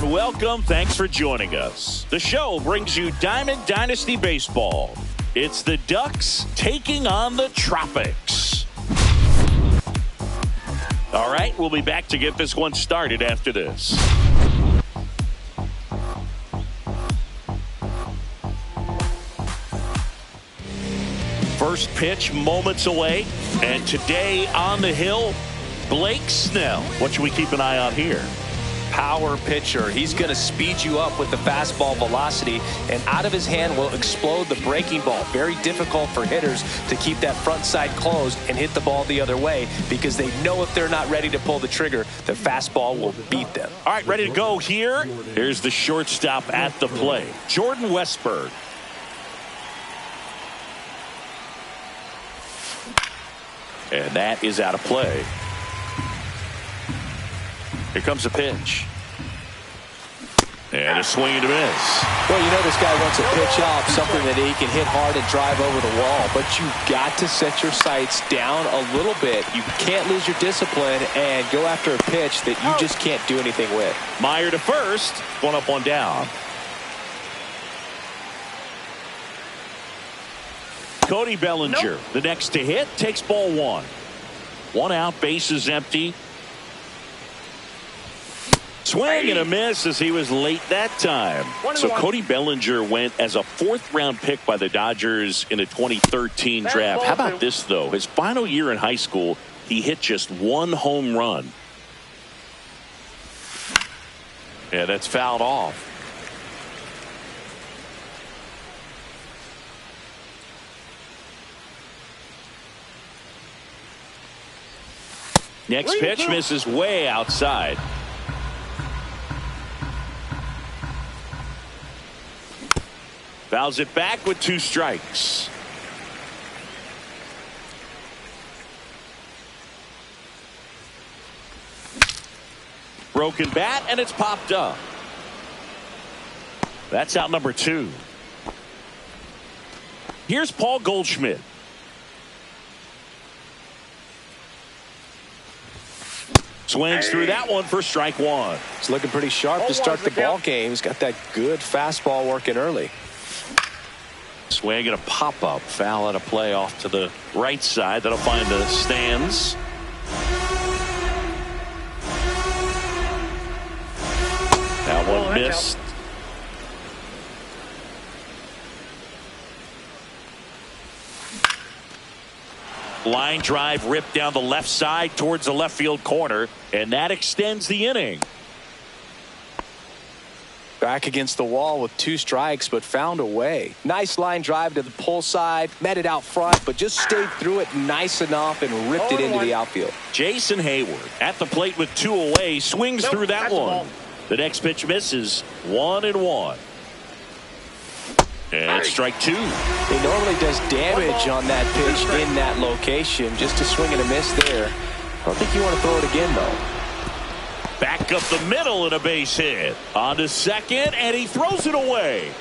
welcome. Thanks for joining us. The show brings you Diamond Dynasty Baseball. It's the Ducks taking on the Tropics. All right, we'll be back to get this one started after this. First pitch moments away, and today on the hill, Blake Snell. What should we keep an eye on here? Power pitcher. He's going to speed you up with the fastball velocity, and out of his hand will explode the breaking ball. Very difficult for hitters to keep that front side closed and hit the ball the other way, because they know if they're not ready to pull the trigger, the fastball will beat them. All right, ready to go here. Here's the shortstop at the plate, Jordan Westburg. And that is out of play. Here comes a pitch. And a swing and a miss. Well, you know this guy wants a pitch off, something that he can hit hard and drive over the wall. But you've got to set your sights down a little bit. You can't lose your discipline and go after a pitch that you just can't do anything with. Meyer to first. One up, one down. Cody Bellinger, the next to hit, takes ball one. One out, bases empty. Swing and a miss as he was late that time. So Cody Bellinger went as a fourth-round pick by the Dodgers in the 2013 draft. How about this, though? His final year in high school, he hit just one home run. Yeah, that's fouled off. Next pitch misses way outside. Fouls it back with two strikes. Broken bat, and it's popped up. That's out number two. Here's Paul Goldschmidt. Swings through that one for strike one. It's looking pretty sharp to start the ball game. He's got that good fastball working early. Swing and a pop-up. Foul out of play off to the right side. That'll find the stands. That one missed. Line drive ripped down the left side towards the left field corner, and that extends the inning. Back against the wall with two strikes, but found a way. Nice line drive to the pull side, met it out front, but just stayed through it nice enough and ripped it into the outfield. Jason Hayward at the plate with two away, swings through that one. The next pitch misses. 1-1. And strike two. He normally does damage on that pitch in that location. Just a swing and a miss there. I don't think you want to throw it again, though. Back up the middle and a base hit. On to second, and he throws it away.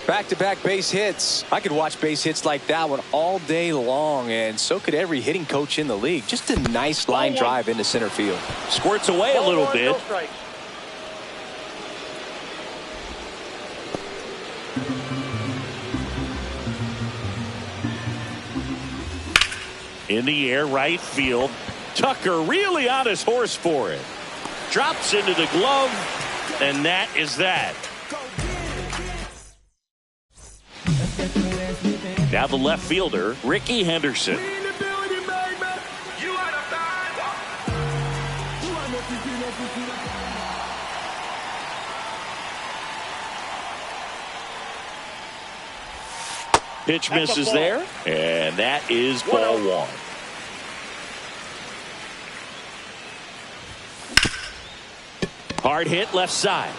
Back-to-back base hits. I could watch base hits like that one all day long, and so could every hitting coach in the league. Just a nice line drive into center field. Squirts away a little bit. In the air, right field. Tucker really on his horse for it. Drops into the glove, and that is that. Now the left fielder, Ricky Henderson. Pitch misses there, and that is ball one. Hard hit left side.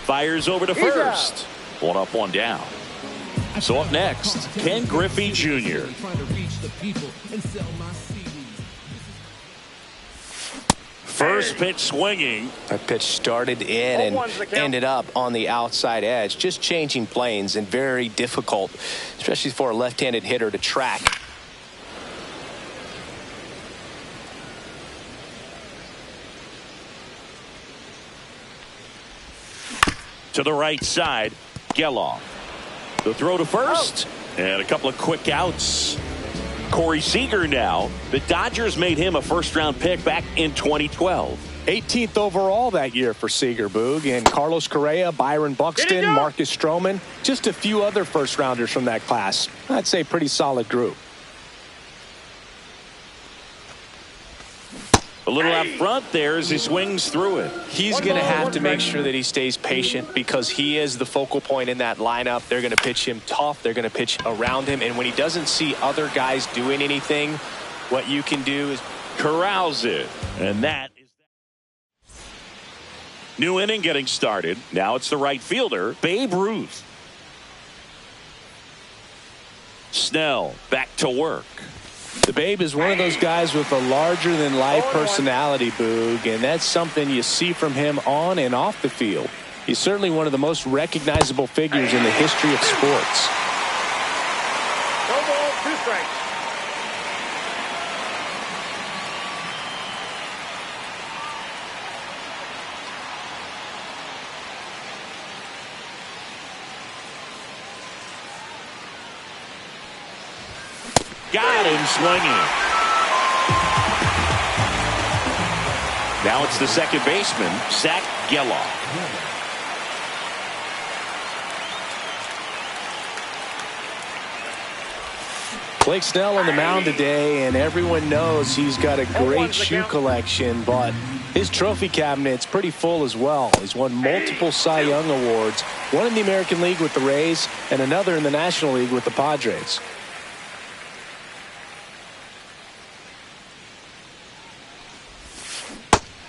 Fires over to first. One up, one down. So up next, Ken Griffey Jr. First pitch swinging. That pitch started in and ended up on the outside edge. Just changing planes and very difficult, especially for a left-handed hitter to track. To the right side, Geloff. The throw to first, and a couple of quick outs. Corey Seager now. The Dodgers made him a first-round pick back in 2012. 18th overall that year for Seager, Boog. And Carlos Correa, Byron Buxton, Marcus Stroman, just a few other first-rounders from that class. I'd say pretty solid group. A little out front there as he swings through it. He's going to have to make sure that he stays patient because he is the focal point in that lineup. They're going to pitch him tough. They're going to pitch around him. And when he doesn't see other guys doing anything, what you can do is corrals it. And that is new inning getting started. Now it's the right fielder, Babe Ruth. Snell back to work. The Babe is one of those guys with a larger-than-life personality, Boog, and that's something you see from him on and off the field. He's certainly one of the most recognizable figures in the history of sports. No ball, 2 strikes. Got him swinging. Now it's the second baseman, Zach Geloff. Blake Snell on the mound today, and everyone knows he's got a great shoe collection, but his trophy cabinet's pretty full as well. He's won multiple Cy Young awards, one in the American League with the Rays and another in the National League with the Padres.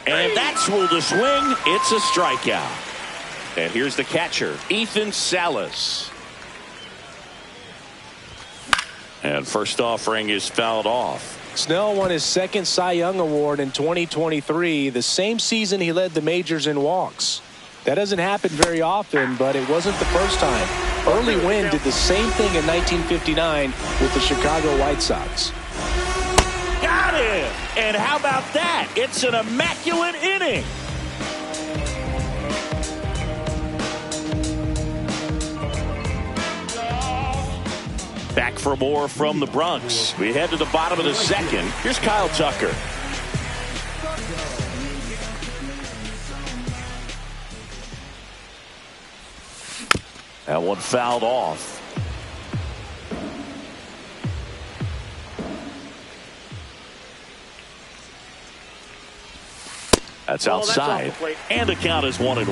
And that's ruled a swing. It's a strikeout. And here's the catcher, Ethan Salas. And first offering is fouled off. Snell won his second Cy Young Award in 2023, the same season he led the majors in walks. That doesn't happen very often, but it wasn't the first time. Early Wynn did the same thing in 1959 with the Chicago White Sox. Got it! And how about that? It's an immaculate inning. Back for more from the Bronx. We head to the bottom of the second. Here's Kyle Tucker. That one fouled off. That's outside. And the count is 1-1.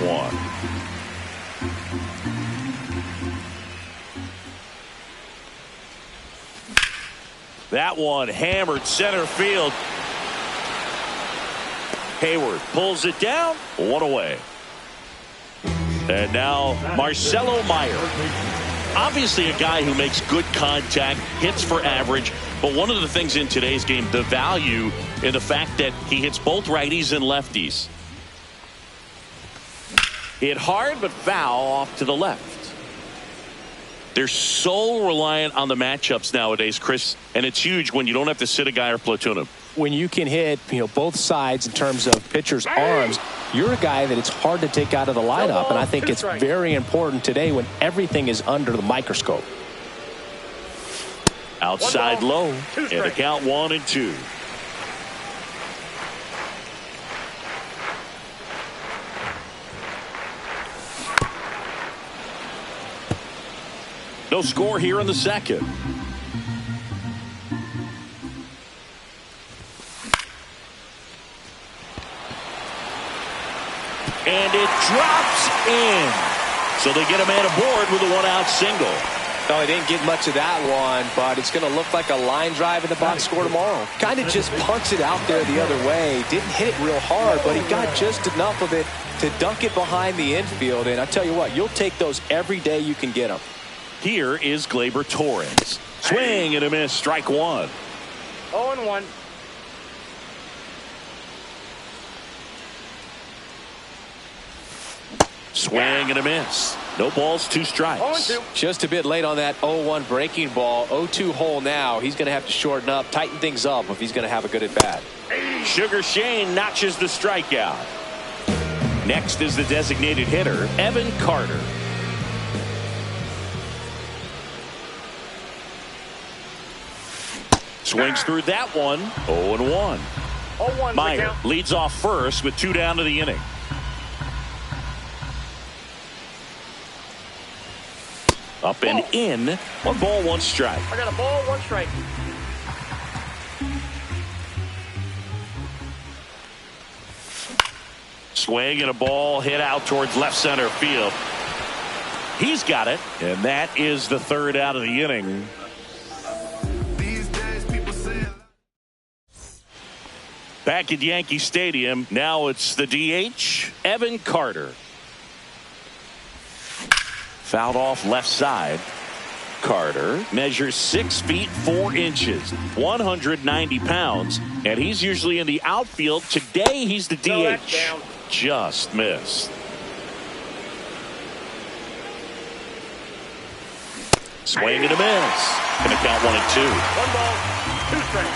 That one hammered center field. Hayward pulls it down. 1 away. And now Marcelo Meyer. Obviously a guy who makes good contact, hits for average. But one of the things in today's game, the value in the fact that he hits both righties and lefties. Hit hard but foul off to the left. They're so reliant on the matchups nowadays, Chris, and it's huge when you don't have to sit a guy or platoon him. When you can hit, both sides in terms of pitchers' arms, you're a guy that it's hard to take out of the lineup, and I think it's very important today when everything is under the microscope. Outside low, and the count 1-2. No score here in the second. And it drops in. So they get a man aboard with a 1-out single. No, he didn't get much of that one, but it's going to look like a line drive in the box score tomorrow. Kind of just punched it out there the other way. Didn't hit it real hard, but he got just enough of it to dunk it behind the infield. And I tell you what, you'll take those every day you can get them. Here is Gleyber Torres. Swing and a miss, strike one. 0-1. Swing and a miss. No balls, 2 strikes. 0-2. Just a bit late on that 0-1 breaking ball. 0-2 hole now. He's going to have to shorten up, tighten things up if he's going to have a good at bat. Sugar Shane notches the strikeout. Next is the designated hitter, Evan Carter. Swings through that one. 0-1. 0-1. Meyer leads off first with 2 down to the inning. Up and in. 1 ball, 1 strike. I got a ball, 1 strike. Swing and a ball hit out towards left center field. He's got it, and that is the 3rd out of the inning. Back at Yankee Stadium, now it's the DH, Evan Carter. Fouled off left side. Carter measures 6 feet 4 inches, 190 pounds, and he's usually in the outfield. Today he's the DH. Just missed. Swing and a miss. Gonna count 1 and 2. 1 ball, 2 strikes.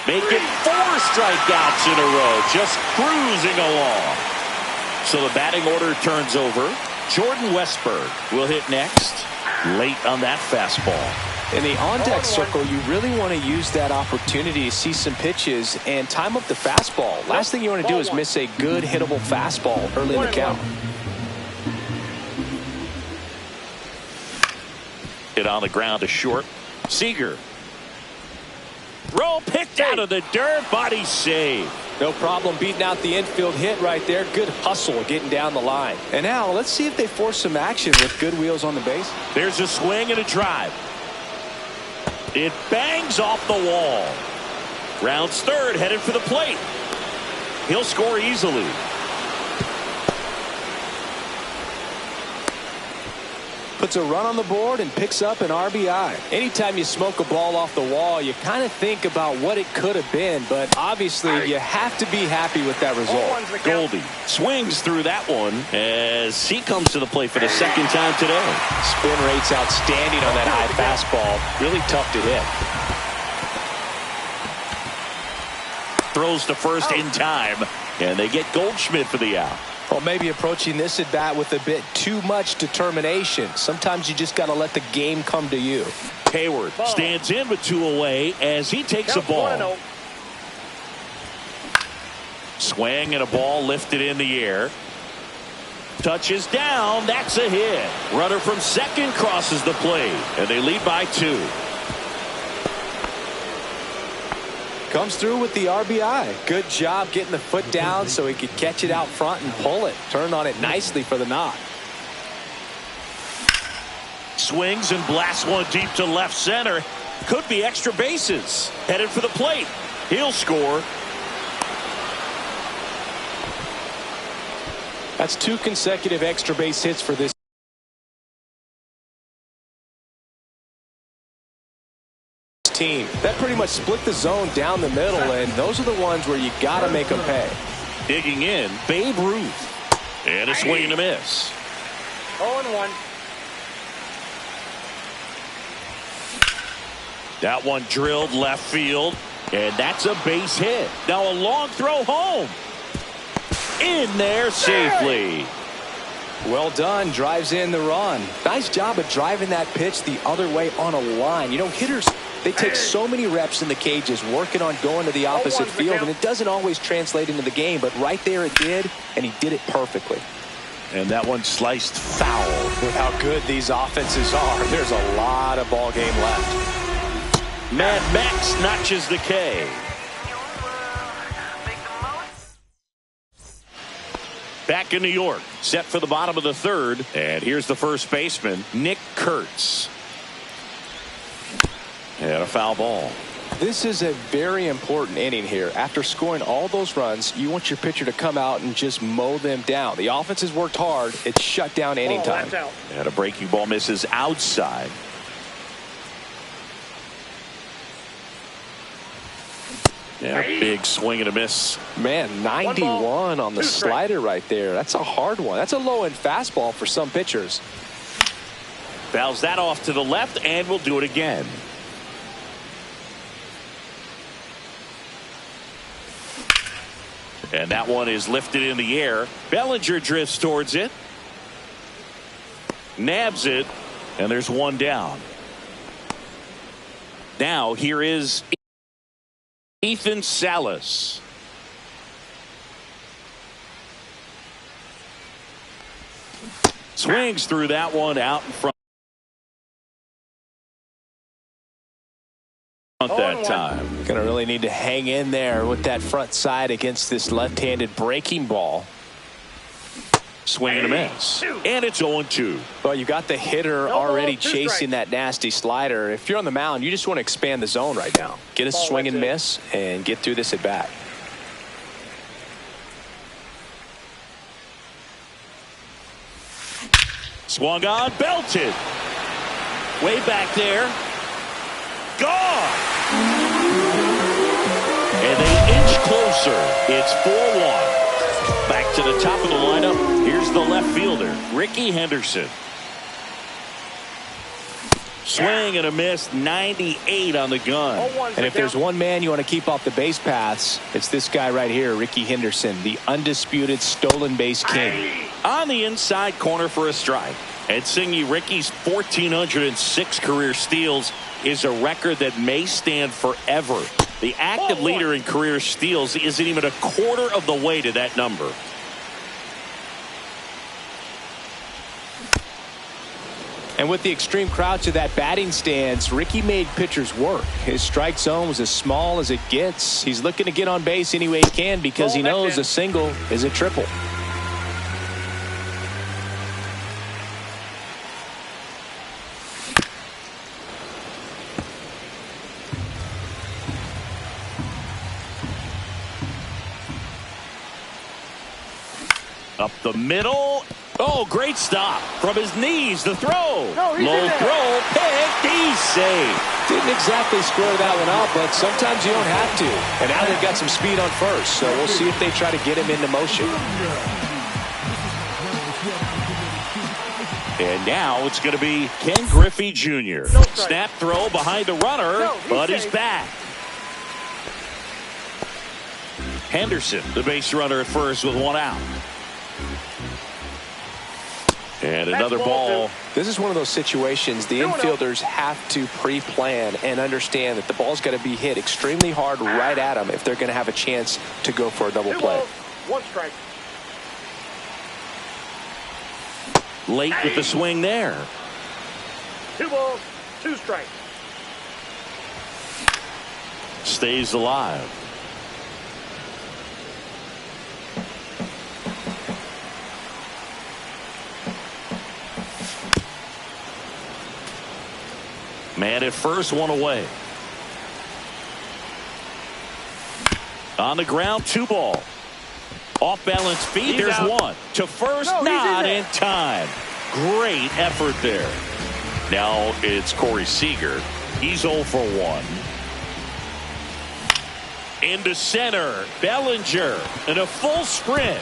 Make it 4 strikeouts in a row, just cruising along. So the batting order turns over. Jordan Westburg will hit next. Late on that fastball. In the on-deck circle, you really want to use that opportunity to see some pitches and time up the fastball. Last thing you want to do is miss a good hittable fastball early in the count. Hit on the ground to short. Seager. Throw picked out of the dirt. Body save. No problem beating out the infield hit right there. Good hustle getting down the line. And now let's see if they force some action with good wheels on the base. There's a swing and a drive. It bangs off the wall. Rounds 3rd, headed for the plate. He'll score easily. Puts a run on the board and picks up an RBI. Anytime you smoke a ball off the wall, you kind of think about what it could have been, but obviously you have to be happy with that result. Goldie swings through that one as he comes to the plate for the 2nd time today. Spin rate's outstanding on that high fastball. Really tough to hit. Throws to first in time, and they get Goldschmidt for the out. Well, maybe approaching this at bat with a bit too much determination. Sometimes you just got to let the game come to you. Hayward stands in with 2 away as he takes a ball. Swing and a ball lifted in the air. Touches down. That's a hit. Runner from second crosses the plate, and they lead by 2. Comes through with the RBI. Good job getting the foot down so he could catch it out front and pull it. Turned on it nicely for the knock. Swings and blasts one deep to left center. Could be extra bases. Headed for the plate. He'll score. That's 2 consecutive extra base hits for this team. That pretty much split the zone down the middle, and those are the ones where you got to make them pay. Digging in, Babe Ruth. And a swing and a miss. 0-1. That one drilled left field, and that's a base hit. Now a long throw home. In there safely. Well done. Drives in the run. Nice job of driving that pitch the other way on a line. You know, hitters, they take so many reps in the cages working on going to the opposite field, and it doesn't always translate into the game, but right there it did, and he did it perfectly. And that one sliced foul. With how good these offenses are, there's a lot of ball game left. Mad Max notches the K. Back in New York, set for the bottom of the 3rd, and here's the first baseman, Nick Kurtz. And a foul ball. This is a very important inning here. After scoring all those runs, you want your pitcher to come out and just mow them down. The offense has worked hard. It's shut down inning time. And a breaking ball misses outside. Yeah, big swing and a miss. Man, 91 on the slider right there. That's a hard one. That's a low-end fastball for some pitchers. Fouls that off to the left, and we'll do it again. And that one is lifted in the air. Bellinger drifts towards it. Nabs it. And there's one down. Now here is Ethan Salas. Swings through that one out in front that time. Going to really need to hang in there with that front side against this left-handed breaking ball. Swing and a miss. And it's 0-2. Well, you got the hitter already chasing that nasty slider. If you're on the mound, you just want to expand the zone right now. Get a swing and miss and get through this at bat. Swung on, belted. Way back there. Gone. And they inch closer. It's 4-1. Back to the top of the lineup. Here's the left fielder, Rickey Henderson. Swing and a miss, 98 on the gun. And if there's one man you want to keep off the base paths, it's this guy right here, Rickey Henderson, the undisputed stolen base king. On the inside corner for a strike. At Singy, Rickey's 1,406 career steals is a record that may stand forever. The active leader in career steals isn't even a quarter of the way to that number. And with the extreme crouch of that batting stance, Rickey made pitchers work. His strike zone was as small as it gets. He's looking to get on base any way he can because he knows a single is a triple. Up the middle. Oh, great stop. From his knees, the throw. Low throw, pick, he's safe. Didn't exactly square that one out, but sometimes you don't have to. And now they've got some speed on first, so we'll see if they try to get him into motion. And now it's going to be Ken Griffey Jr. Snap throw behind the runner, but he's back. Henderson, the base runner at first with one out. And another ball. This is one of those situations the infielders have to pre-plan and understand that the ball's got to be hit extremely hard right at them if they're going to have a chance to go for a double play. 1 strike. Late with the swing there. 2 balls, 2 strikes. Stays alive. Man at first, one away. On the ground, 2 ball. Off balance feet, there's one. To first, not in time. Great effort there. Now it's Corey Seager. He's 0 for 1. Into center, Bellinger in a full sprint.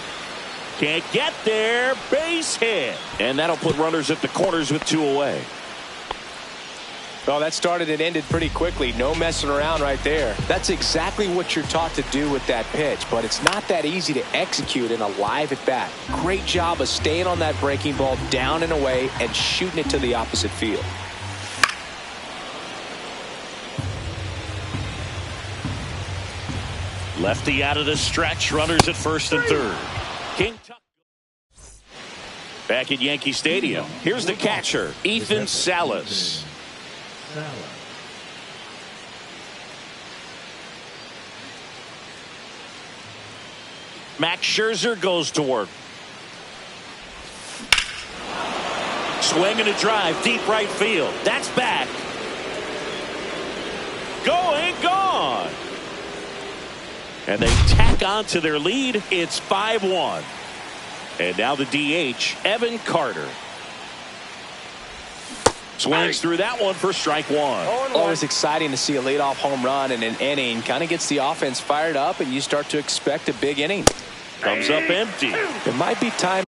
Can't get there, base hit. And that'll put runners at the corners with 2 away. Well, that started and ended pretty quickly. No messing around right there. That's exactly what you're taught to do with that pitch, but it's not that easy to execute in a live at bat. Great job of staying on that breaking ball down and away and shooting it to the opposite field. Lefty out of the stretch, runners at first and third. King Tuck back at Yankee Stadium. Here's the catcher, Ethan Salas. Max Scherzer goes to work. Swing and a drive, deep right field. That's back. Going, gone. And they tack on to their lead. It's 5-1. And now the DH, Evan Carter. Swings through that one for strike 1. Always exciting to see a leadoff home run in an inning. Kind of gets the offense fired up, and you start to expect a big inning. Comes up empty. It might be time.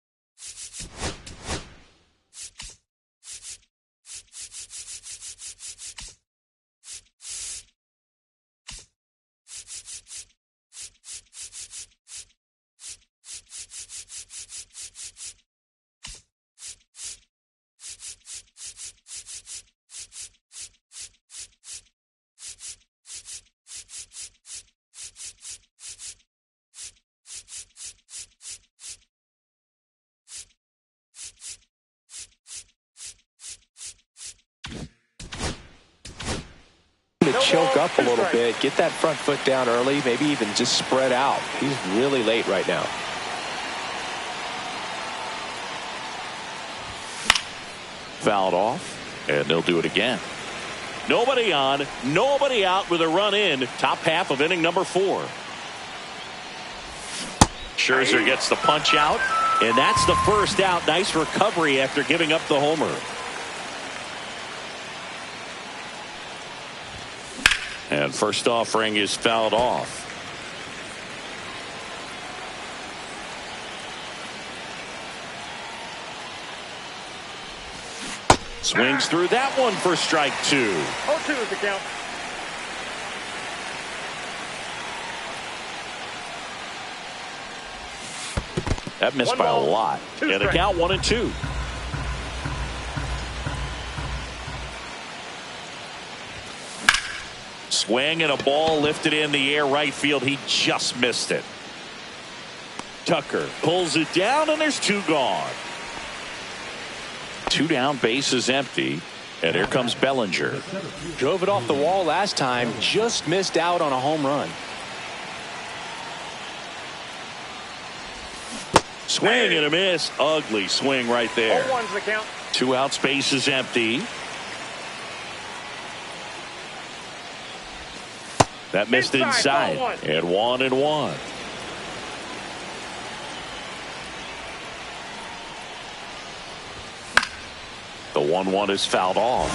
a little bit, get that front foot down early, maybe even just spread out. He's really late right now. Fouled off, and they'll do it again. Nobody on, nobody out with a run in. Top half of inning number 4. Scherzer gets the punch out, and that's the first out. Nice recovery after giving up the homer. And first offering is fouled off. Swings through that one for strike 2. 0-2 is the count. That missed by a lot. And the count 1-2. Swing and a ball lifted in the air right field. He just missed it. Tucker pulls it down, and there's 2 gone. 2 down, bases empty, and here comes Bellinger. Drove it off the wall last time, just missed out on a home run. Swing and a miss. Ugly swing right there. 0-1's the count. 2 outs, bases empty. That missed inside. And 1-1. The 1-1 is fouled off.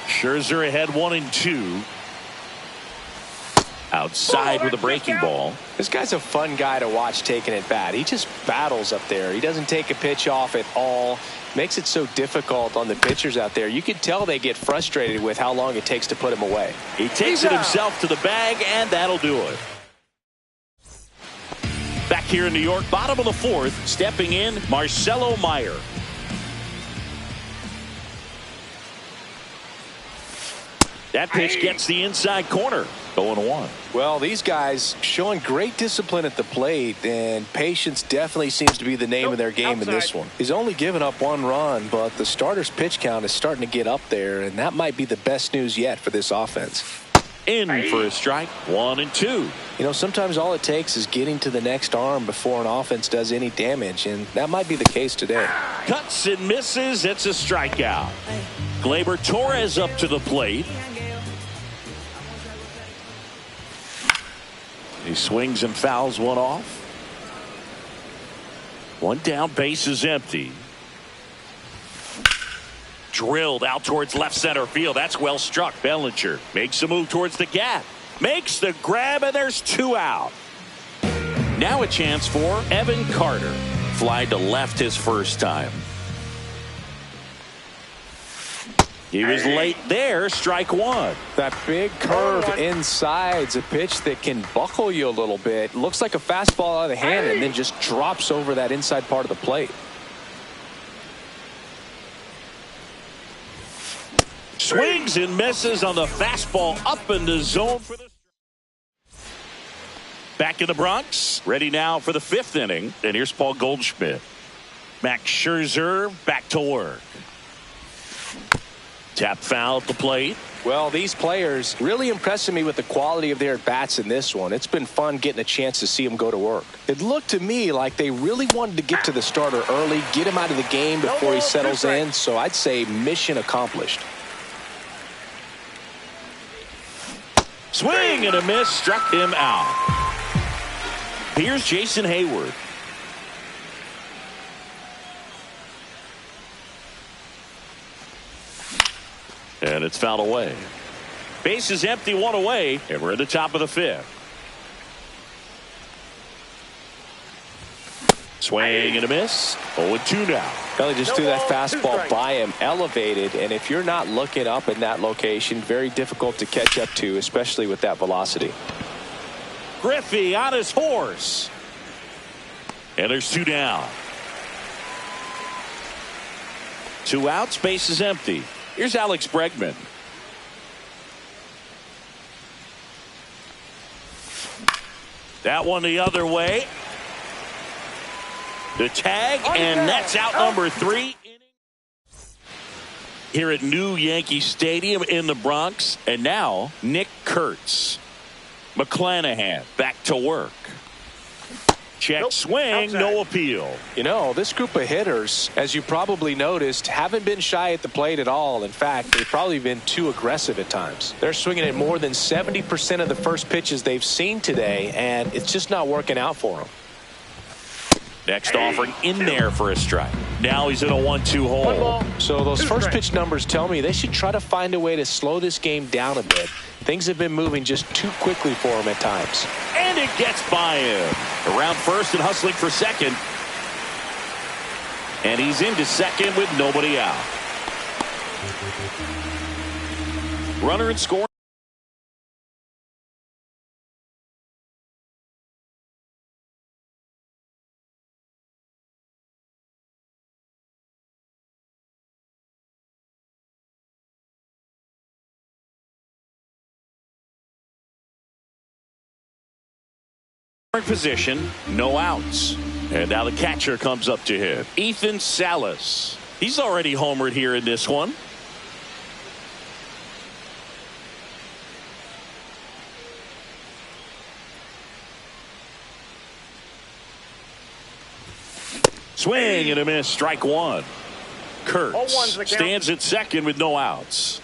Scherzer ahead 1-2. Outside with a breaking ball. This guy's a fun guy to watch taking at bat. He just battles up there. He doesn't take a pitch off at all. Makes it so difficult on the pitchers out there. You can tell they get frustrated with how long it takes to put him away. He takes it himself to the bag, and that'll do it. Back here in New York, bottom of the 4th, stepping in, Marcelo Meyer. That pitch gets the inside corner. 0-1. Well, these guys showing great discipline at the plate, and patience definitely seems to be the name of their game in this one. He's only given up 1 run, but the starter's pitch count is starting to get up there, and that might be the best news yet for this offense. In for a strike. 1-2. You know, sometimes all it takes is getting to the next arm before an offense does any damage, and that might be the case today. Cuts and misses. It's a strikeout. Gleyber Torres up to the plate. He swings and fouls one off. 1 down, base is empty. Drilled out towards left center field. That's well struck. Bellinger makes a move towards the gap. Makes the grab, and there's 2 out. Now a chance for Evan Carter. Fly to left his first time. He was late there. Strike 1. That big curve inside's a pitch that can buckle you a little bit. Looks like a fastball out of the hand and then just drops over that inside part of the plate. Swings and misses on the fastball up in the zone for the. Back in the Bronx. Ready now for the 5th inning. And here's Paul Goldschmidt. Max Scherzer back to work. Tap foul at the plate. Well, these players really impressing me with the quality of their bats in this one. It's been fun getting a chance to see them go to work. It looked to me like they really wanted to get to the starter early, get him out of the game before he settles in. So I'd say mission accomplished. Swing and a miss, struck him out. Here's Jason Hayward. And it's fouled away. Base is empty, 1 away, and we're at the top of the 5th. Swing and a miss. 0-2 now. Kelly just threw that fastball by him, elevated, and if you're not looking up in that location, very difficult to catch up to, especially with that velocity. Griffey on his horse. And there's 2 down. 2 outs, base is empty. Here's Alex Bregman. That one the other way. The tag, and that's out number 3. Here at New Yankee Stadium in the Bronx. And now, Nick Kurtz. McClanahan back to work. Check swing, no appeal. You know, this group of hitters, as you probably noticed, haven't been shy at the plate at all. In fact, they've probably been too aggressive at times. They're swinging at more than 70% of the first pitches they've seen today, and it's just not working out for them. Next offering in there for a strike. Now he's in a 1-2 hole. So those first pitch numbers tell me they should try to find a way to slow this game down a bit. Things have been moving just too quickly for him at times. And it gets by him. Around first and hustling for second. And he's into second with nobody out. Runner in scoring position, no outs. And now the catcher comes up to him, Ethan Salas. He's already homered here in this one. Swing and a miss, strike 1. Kurtz stands at second with no outs.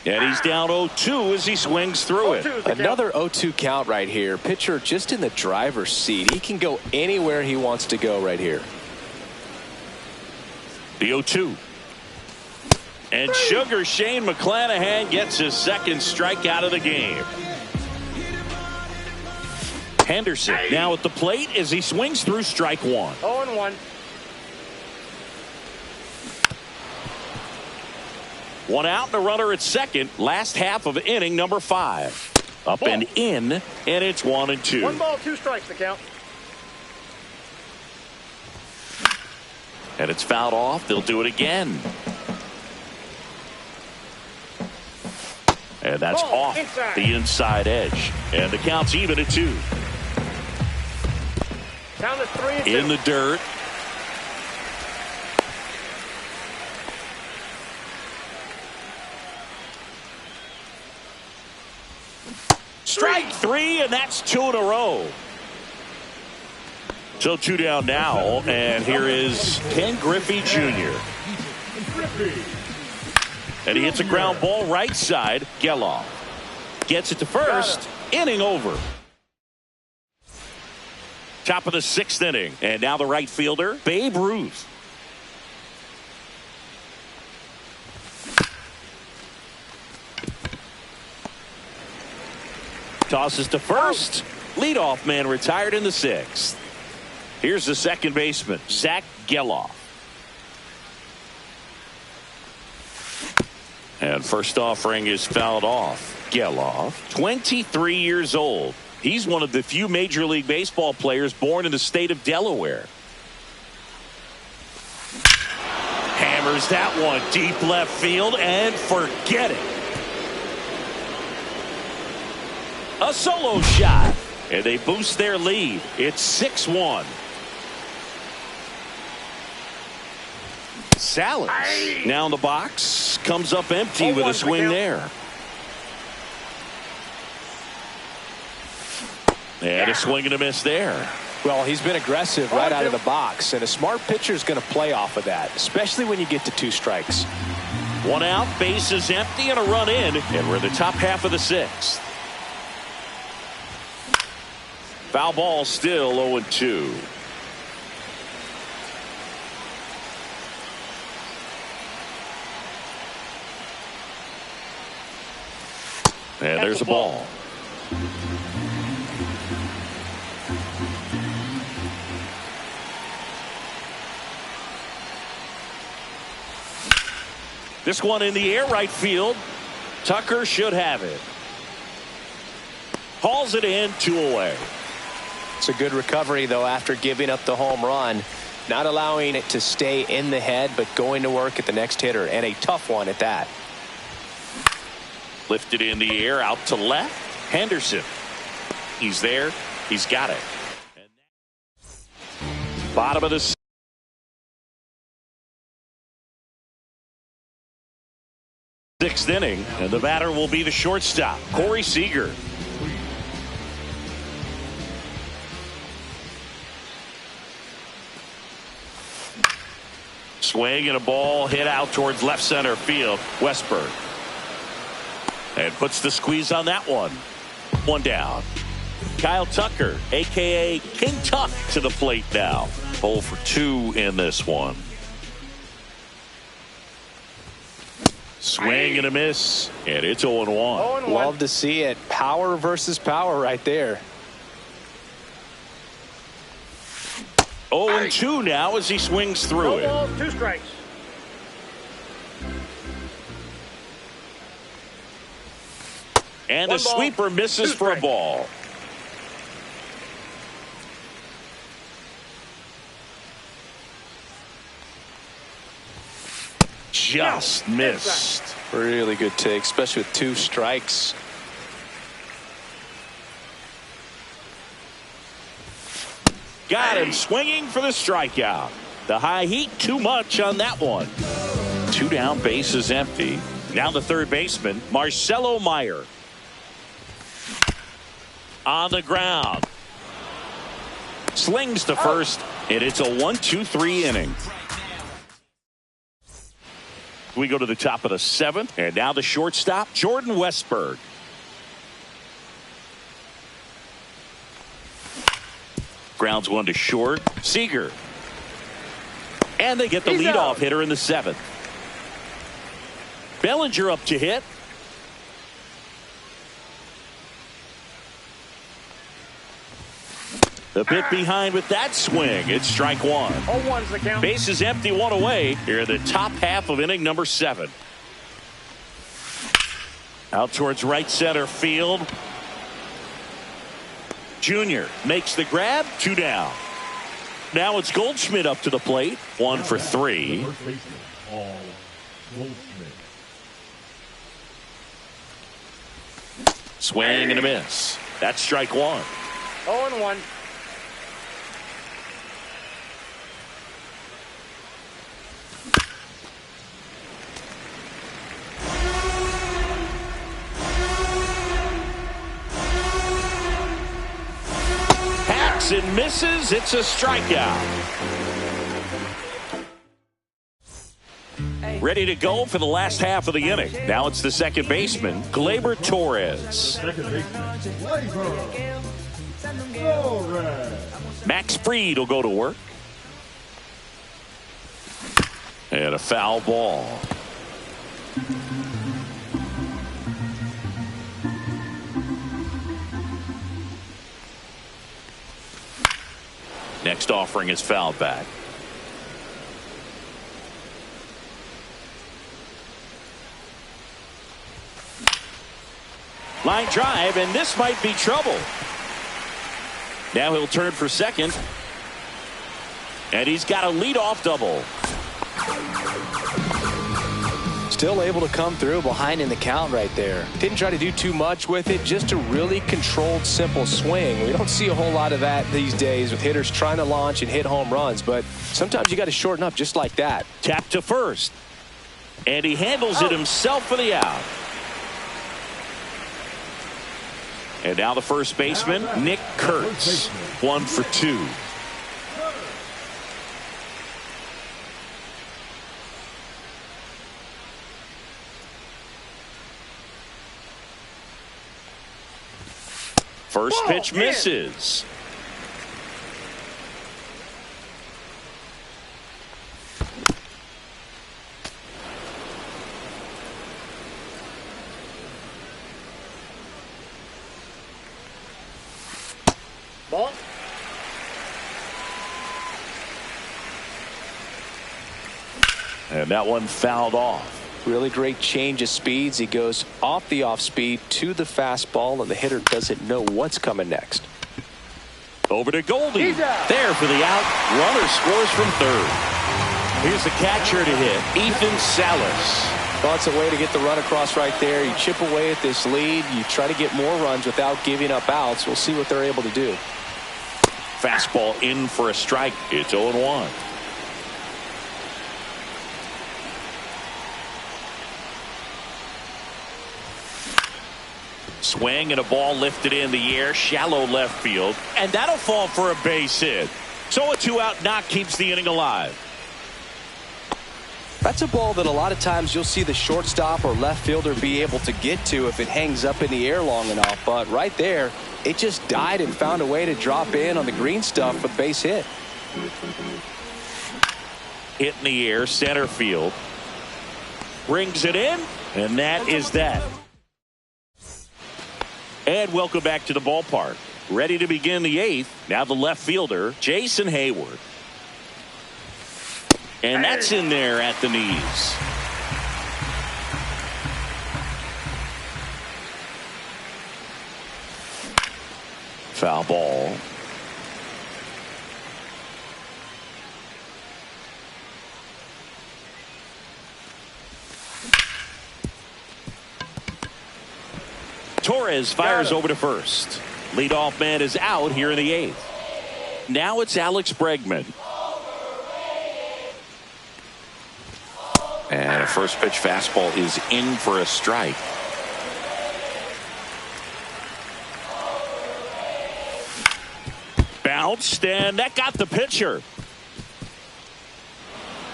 And he's down 0-2 as he swings through it. Another 0-2 count right here. Pitcher just in the driver's seat. He can go anywhere he wants to go right here. The 0-2. And Sugar Shane McClanahan gets his second strikeout of the game. Henderson now at the plate as he swings through strike 1. 0-1. 1 out and a runner at second. Last half of inning number 5. Up and in, and it's 1-2. 1 ball, 2 strikes the count. And it's fouled off. They'll do it again. And that's off the inside edge. And the count's even at 2. Count is 3-2. In the dirt. Strike 3, and that's 2 in a row. So 2 down now, and here is Ken Griffey Jr. And he hits a ground ball right side. Geloff gets it to first. Inning over. Top of the 6th inning, and now the right fielder, Babe Ruth. Tosses to first. Leadoff man retired in the 6th. Here's the second baseman, Zach Geloff. And first offering is fouled off. Geloff, 23 years old. He's one of the few Major League Baseball players born in the state of Delaware. Hammers that one deep left field and forget it. A solo shot, and they boost their lead. It's 6-1. Salas now in the box, comes up empty with a swing there. And a swing and a miss there. Well, he's been aggressive right out of the box, and a smart pitcher is going to play off of that, especially when you get to 2 strikes. 1 out, base is empty, and a run in, and we're in the top half of the 6th. Foul ball, still 0-2. And there's a ball. This one in the air, right field. Tucker should have it. Hauls it in, 2 away. It's a good recovery, though, after giving up the home run. Not allowing it to stay in the head, but going to work at the next hitter, and a tough one at that. Lifted in the air, out to left. Henderson. He's there. He's got it. Bottom of the sixth inning, and the batter will be the shortstop, Corey Seager. Swing and a ball hit out towards left center field. Westberg. And puts the squeeze on that one. One down. Kyle Tucker, a.k.a. King Tuck, to the plate now. 0 for 2 in this one. Swing and a miss, and it's 0-1. Love to see it. Power versus power right there. 0-2 now as he swings through it. Balls, 2 strikes. And the sweeper misses for a ball. Just missed. Really good take, especially with 2 strikes. Got him swinging for the strikeout. The high heat, too much on that one. 2 down, bases empty. Now the third baseman, Marcelo Meyer. On the ground. Slings to first, and it's a 1-2-3 inning. We go to the top of the 7th, and now the shortstop, Jordan Westberg. Grounds one to short. Seager. And they get the leadoff hitter in the 7th. Bellinger up to hit. The bit behind with that swing. It's strike 1. 0-1's the count. Bases empty, 1 away. Here in the top half of inning number 7. Out towards right center field. Junior makes the grab. 2 down. Now it's Goldschmidt up to the plate. 1 for 3. Swing and a miss. That's strike 1. 0-1. And misses. It's a strikeout. Ready to go for the last half of the inning. Now it's the second baseman, Gleyber Torres. Max Fried will go to work. And a foul ball. Next offering is fouled back. Line drive, and this might be trouble. Now he'll turn for second. And he's got a leadoff double. Still able to come through behind in the count right there. Didn't try to do too much with it. Just a really controlled, simple swing. We don't see a whole lot of that these days with hitters trying to launch and hit home runs. But sometimes you got to shorten up just like that. Tap to first. And he handles it himself for the out. And now the first baseman, Nick Kurtz. 1 for 2. First pitch misses. Ball. And that one fouled off. Really great change of speeds. He goes off the off speed to the fastball, and the hitter doesn't know what's coming next. Over to Goldie. There for the out. Runner scores from third. Here's the catcher to hit, Ethan Salas. Well, it's a way to get the run across right there. You chip away at this lead. You try to get more runs without giving up outs. We'll see what they're able to do. Fastball in for a strike. It's 0-1. Swing and a ball lifted in the air, shallow left field, and that'll fall for a base hit. So a 2-out knock keeps the inning alive. That's a ball that a lot of times you'll see the shortstop or left fielder be able to get to if it hangs up in the air long enough. But right there, it just died and found a way to drop in on the green stuff for the base hit. Hit in the air, center field. Brings it in, and that is that. And welcome back to the ballpark. Ready to begin the eighth. Now the left fielder, Jason Hayward. And that's in there at the knees. Foul ball. Torres fires over to first. Leadoff man is out here in the eighth. Now it's Alex Bregman. And a first pitch fastball is in for a strike. Bounced, and that got the pitcher.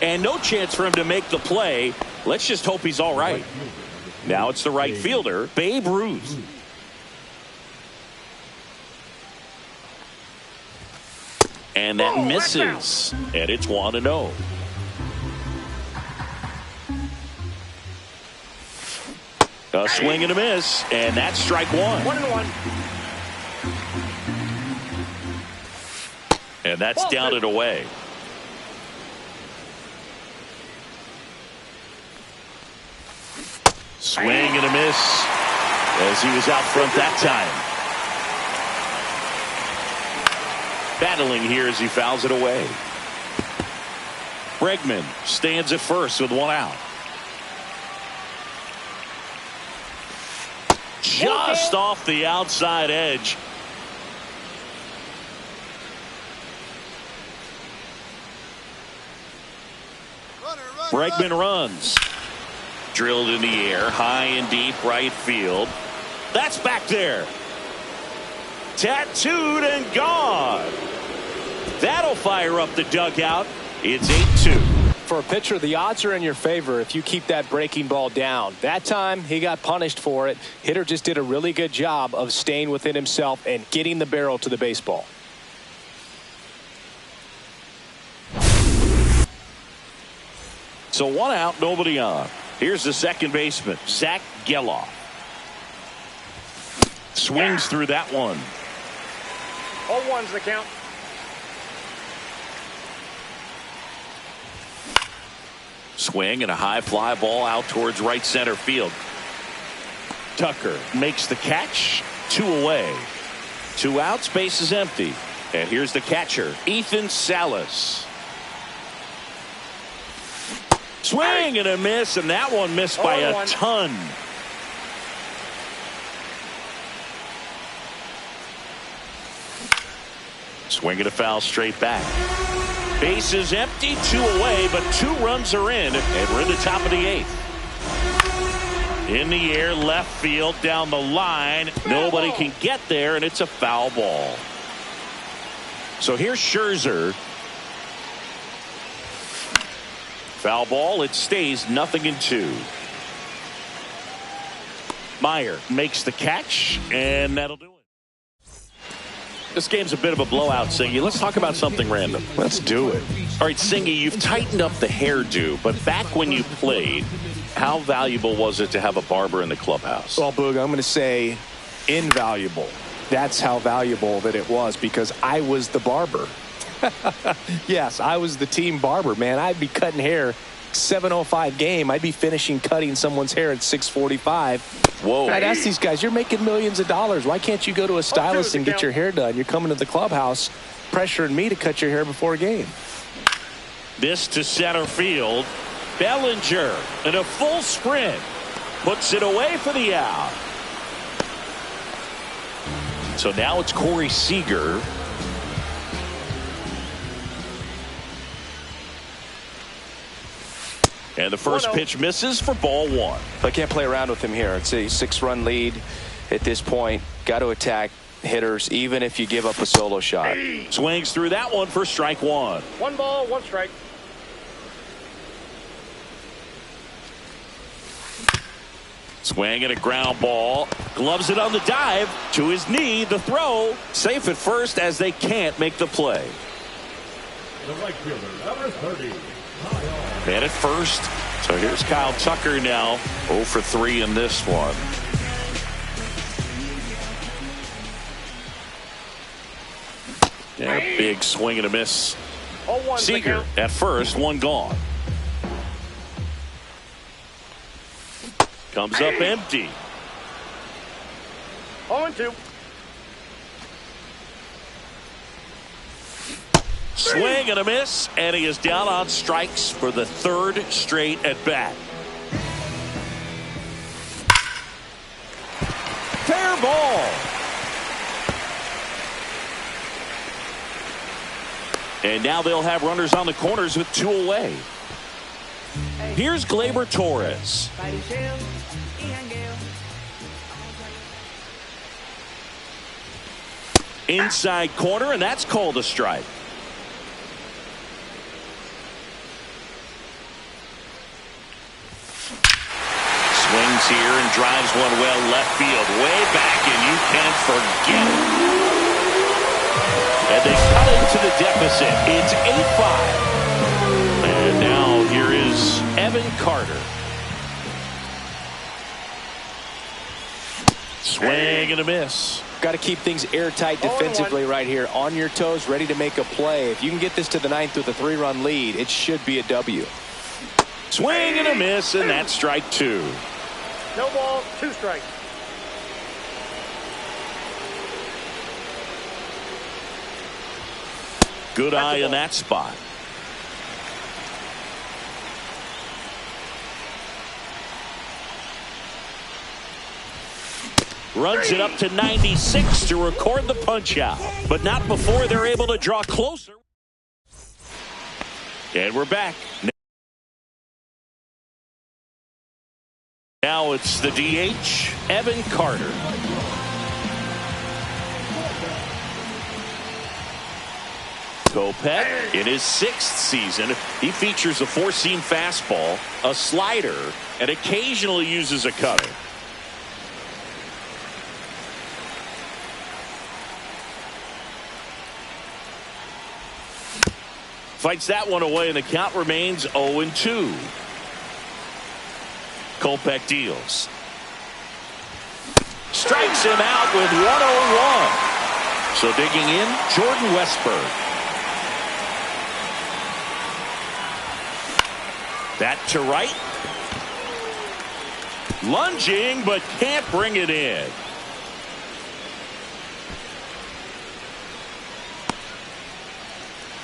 And no chance for him to make the play. Let's just hope he's all right. Now it's the right fielder, Babe Ruth. And that misses. And it's 1-0. A swing and a miss, and that's strike one. 1-1. And that's down and away. Swing and a miss as he was out front that time. Battling here as he fouls it away. Bregman stands at first with one out. Just off the outside edge. Bregman runs. Drilled in the air, high and deep right field. That's back there. Tattooed and gone. That'll fire up the dugout. It's 8-2. For a pitcher, the odds are in your favor if you keep that breaking ball down. That time, he got punished for it. Hitter just did a really good job of staying within himself and getting the barrel to the baseball. So one out, nobody on. Here's the second baseman, Zach Geloff. Swings through that one. 0-1's the count. Swing and a high fly ball out towards right center field. Tucker makes the catch. 2 away. 2 outs, base is empty. And here's the catcher, Ethan Salas. Swing and a miss, and that one missed by a ton. Swing and a foul straight back. Base is empty, 2 away, but 2 runs are in, and we're in the top of the 8th. In the air, left field, down the line. Nobody can get there, and it's a foul ball. So here's Scherzer. Foul ball, it stays 0-2. Meyer makes the catch, and that'll do it. This game's a bit of a blowout, Singy. Let's talk about something random. Let's do it. All right, Singy, you've tightened up the hairdo, but back when you played, how valuable was it to have a barber in the clubhouse? Well, Boog, I'm going to say invaluable. That's how valuable that it was, because I was the barber. Yes, I was the team barber, man. I'd be cutting hair 7:05 game, I'd be finishing cutting someone's hair at 6:45. Whoa. I'd ask these guys, you're making millions of dollars. Why can't you go to a stylist and get your hair done? You're coming to the clubhouse pressuring me to cut your hair before a game. This to center field. Bellinger in a full sprint. Puts it away for the out. So now it's Corey Seager. And the first pitch misses for ball one. I can't play around with him here. It's a 6-run lead at this point. Got to attack hitters even if you give up a solo shot. Swings through that one for strike one. 1 ball, 1 strike. Swing and a ground ball. Gloves it on the dive. To his knee, the throw. Safe at first as they can't make the play. The right fielder, number 30. Man at first. So here's Kyle Tucker now. 0 for 3 in this one. Yeah, big swing and a miss. Seager at first, 1 gone. Comes up empty. 0-2. Swing and a miss, and he is down on strikes for the 3rd straight at bat. Fair ball. And now they'll have runners on the corners with 2 away. Here's Gleyber Torres. Inside corner, and that's called a strike. Swings here and drives one well left field, way back, and you can't forget it. And they cut into the deficit. It's 8-5. And now here is Evan Carter. Swing and a miss. Got to keep things airtight defensively right here. On your toes, ready to make a play. If you can get this to the 9th with a 3-run lead, it should be a W. Swing and a miss, and that's strike 2. No ball, 2 strikes. Good eye in that spot. Runs it up to 96 to record the punch out, but not before they're able to draw closer. And we're back. Now it's the DH, Evan Carter. Kopech in his 6th season. He features a 4-seam fastball, a slider, and occasionally uses a cutter. Fights that one away, and the count remains 0-2. Kopech deals. Strikes him out with 101. So digging in, Jordan Westburg. That to right. Lunging, but can't bring it in.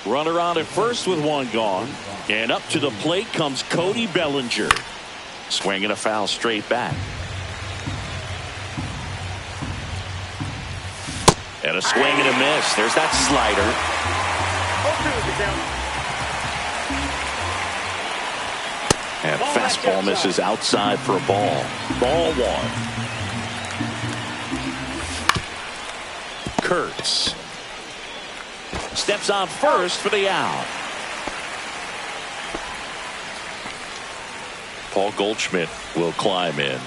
Runner on at first with 1 gone. And up to the plate comes Cody Bellinger. Swinging a foul straight back. And a swing and a miss. There's that slider. 0-2 And fastball misses outside for a ball. Ball 1. Kurtz steps on first for the out. Paul Goldschmidt will climb in.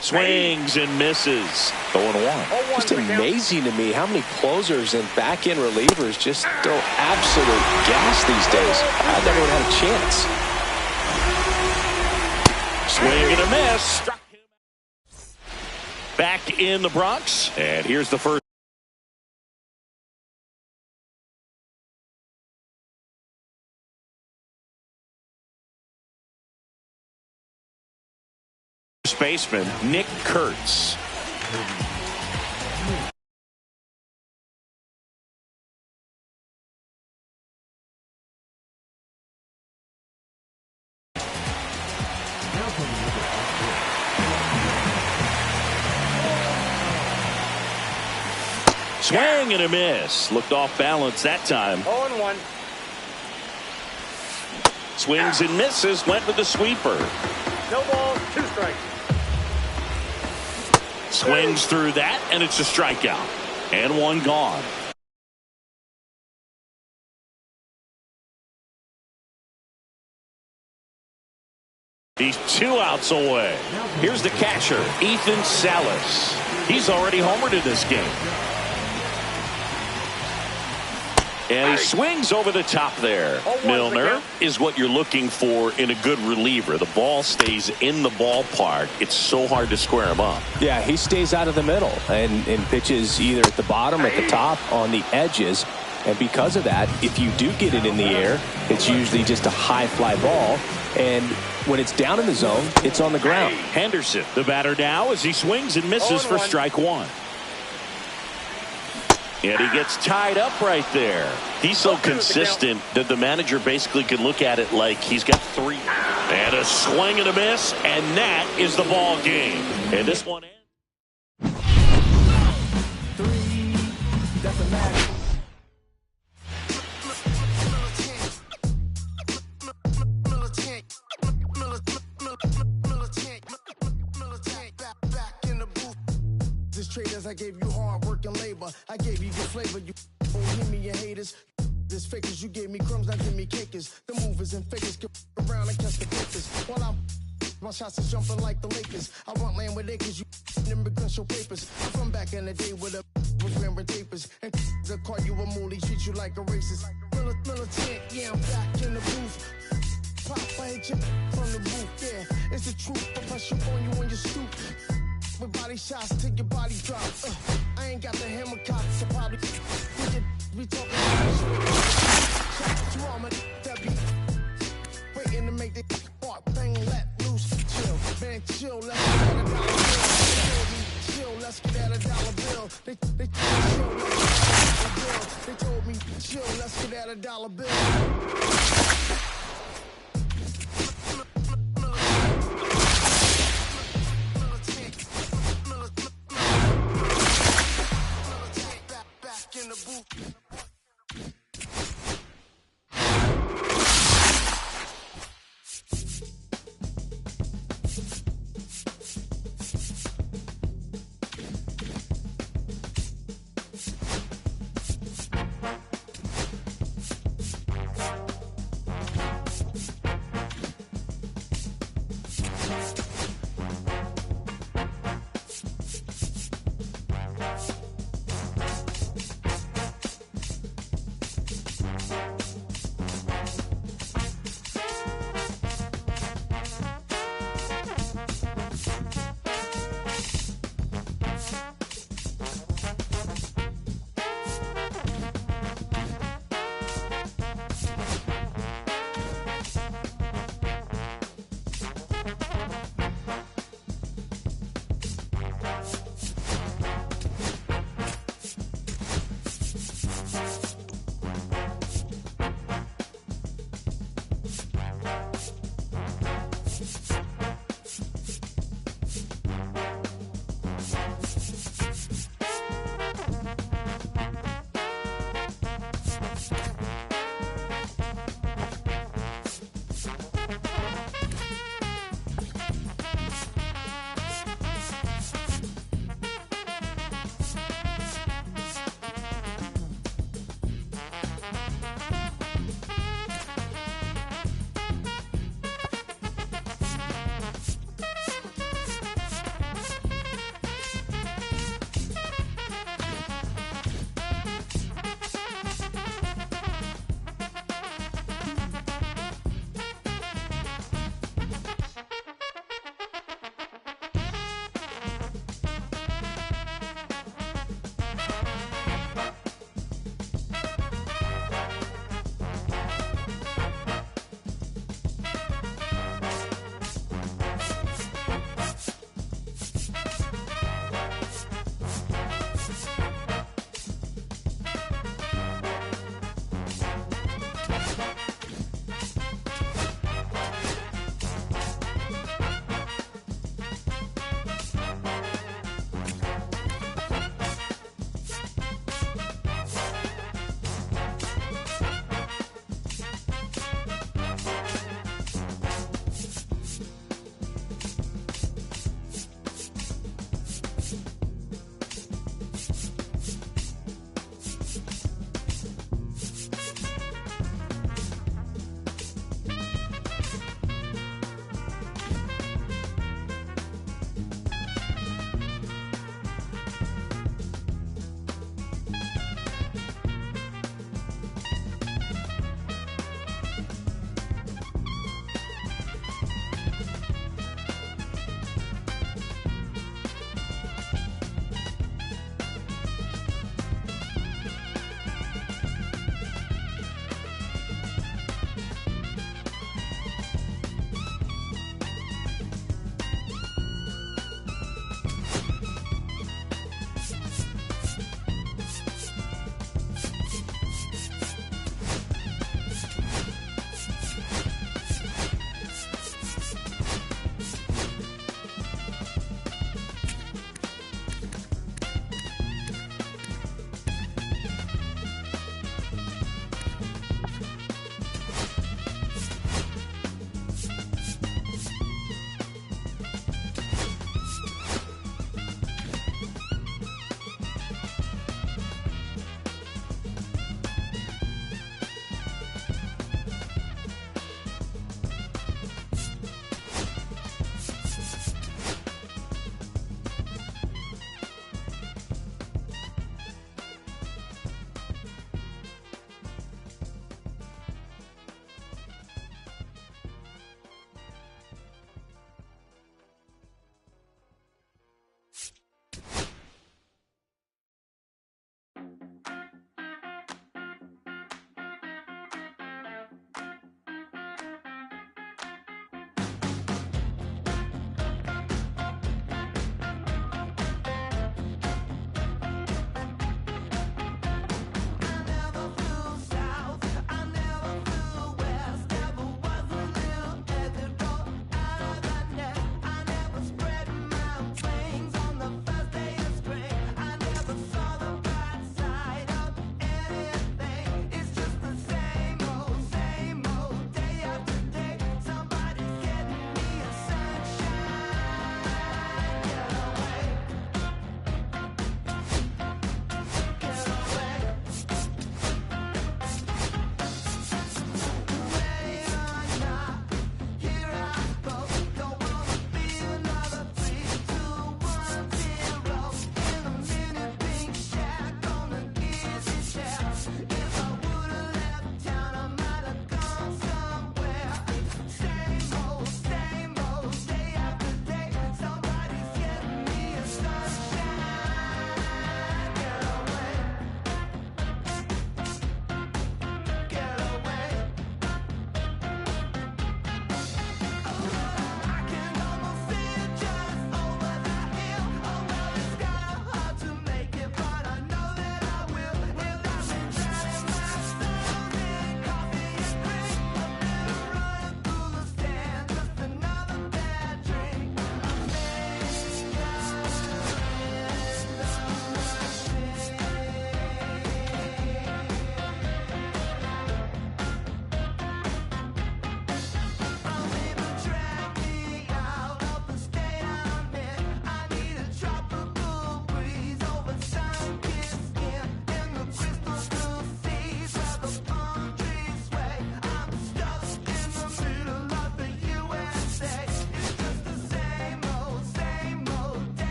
Swings and misses. 0-1. Just amazing to me how many closers and back-end relievers just throw absolute gas these days. I never would have had a chance. Swing and a miss. Struck him. Back in the Bronx. And here's the first. first baseman, Nick Kurtz. Swing and a miss. Looked off balance that time. 0-1. Swings and misses. Went with the sweeper. No ball, 2 strikes. Swings through that, and it's a strikeout. And 1 gone. He's 2 outs away. Here's the catcher, Ethan Salas. He's already homered in this game. And he swings over the top there. Milner is what you're looking for in a good reliever. The ball stays in the ballpark. It's so hard to square him up. Yeah, he stays out of the middle and pitches either at the bottom or at the top on the edges. And because of that, if you do get it in the air, it's usually just a high fly ball. And when it's down in the zone, it's on the ground. Henderson, the batter now, as he swings and misses for strike 1. And he gets tied up right there. He's so consistent that the manager basically can look at it like he's got 3. And a swing and a miss, and that is the ball game. And this one ends. 3 doesn't matter. Traders, I gave you hard work and labor. I gave you good flavor. You bohemian haters. This fakers, you gave me crumbs, now give me cakers. The movers and fakers get around and catch the papers. While my shots is jumping like the Lakers. I want land with acres, you immigrants show papers. I'm from back in the day with a was wearing tapers. And they'll call you a moolie, treat you like a racist. Militant, yeah, I'm back in the booth. Pop, I hit you from the roof, yeah. It's the truth, I press you on you when you stoop. With body shots till your body drop. I ain't got the hammer cocks, so probably we talking about shit. To all my that be waiting to make the spark bang let loose. Chill, man, chill, let's get at a dollar bill. Chill, let's get at a dollar bill. They chill, let's get at a dollar bill. They told me chill, let's get at a dollar bill. In the booth.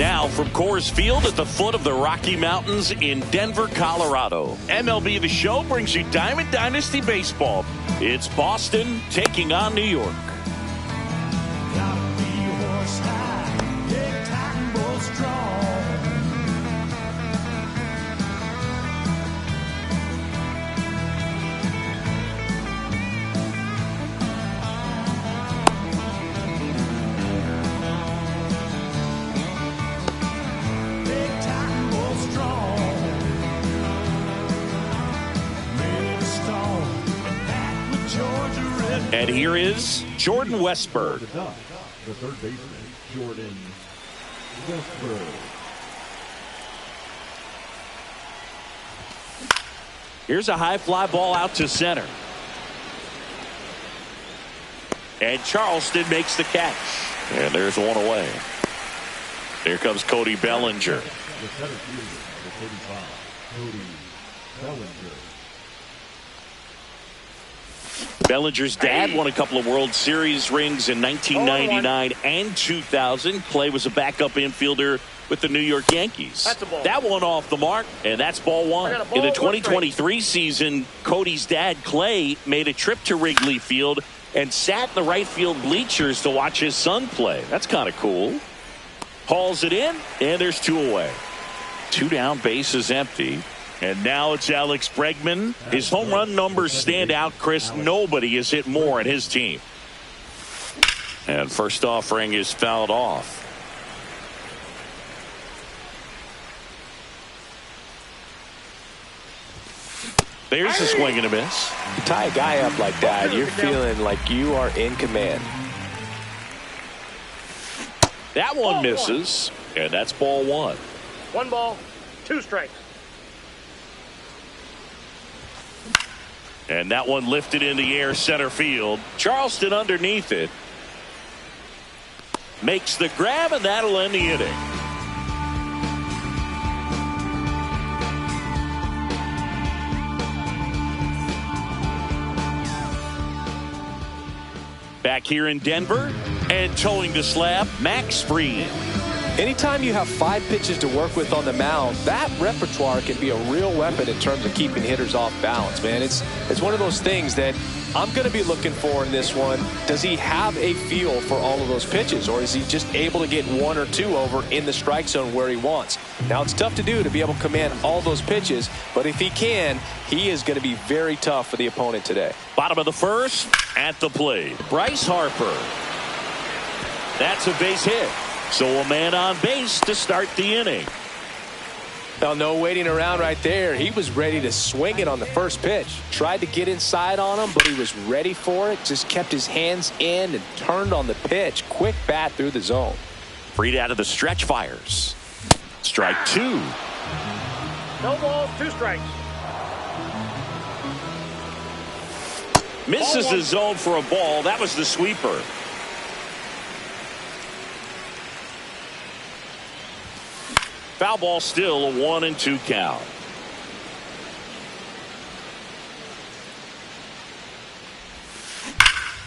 Now from Coors Field at the foot of the Rocky Mountains in Denver, Colorado. MLB The Show brings you Diamond Dynasty Baseball. It's Boston taking on New York. And here is Jordan Westburg. The third baseman, Jordan Westburg. Here's a high fly ball out to center. And Charleston makes the catch. And there's one away. Here comes Cody Bellinger. The center fielder, the 35, Cody Bellinger. Bellinger's dad won a couple of World Series rings in 1999 and 2000. Clay was a backup infielder with the New York Yankees. That one off the mark, and that's ball one. In the 2023 season, Cody's dad, Clay, made a trip to Wrigley Field and sat in the right field bleachers to watch his son play. That's kind of cool. Hauls it in, and there's two away. Two down, bases empty. And now it's Alex Bregman. His home run numbers stand out, Chris. Nobody has hit more in his team. And first offering is fouled off. There's a swing and a miss. You tie a guy up like that, you're feeling like you are in command. That one misses, and that's ball one. 1 ball, 2 strikes. And that one lifted in the air center field. Charleston underneath it. Makes the grab, and that'll end the inning. Back here in Denver, and towing the slab, Max Fried. Anytime you have 5 pitches to work with on the mound, that repertoire can be a real weapon in terms of keeping hitters off balance, man. It's one of those things that I'm going to be looking for in this one. Does he have a feel for all of those pitches, or is he just able to get 1 or 2 over in the strike zone where he wants? Now, it's tough to do to be able to command all those pitches, but if he can, he is going to be very tough for the opponent today. Bottom of the first, at the plate, Bryce Harper. That's a base hit. So a man on base to start the inning. Now, no waiting around right there. He was ready to swing it on the first pitch. Tried to get inside on him, but he was ready for it. Just kept his hands in and turned on the pitch. Quick bat through the zone. Fried out of the stretch fires. Strike 2. No balls, 2 strikes. Misses the zone for a ball. That was the sweeper. Foul ball, still a 1-2 count.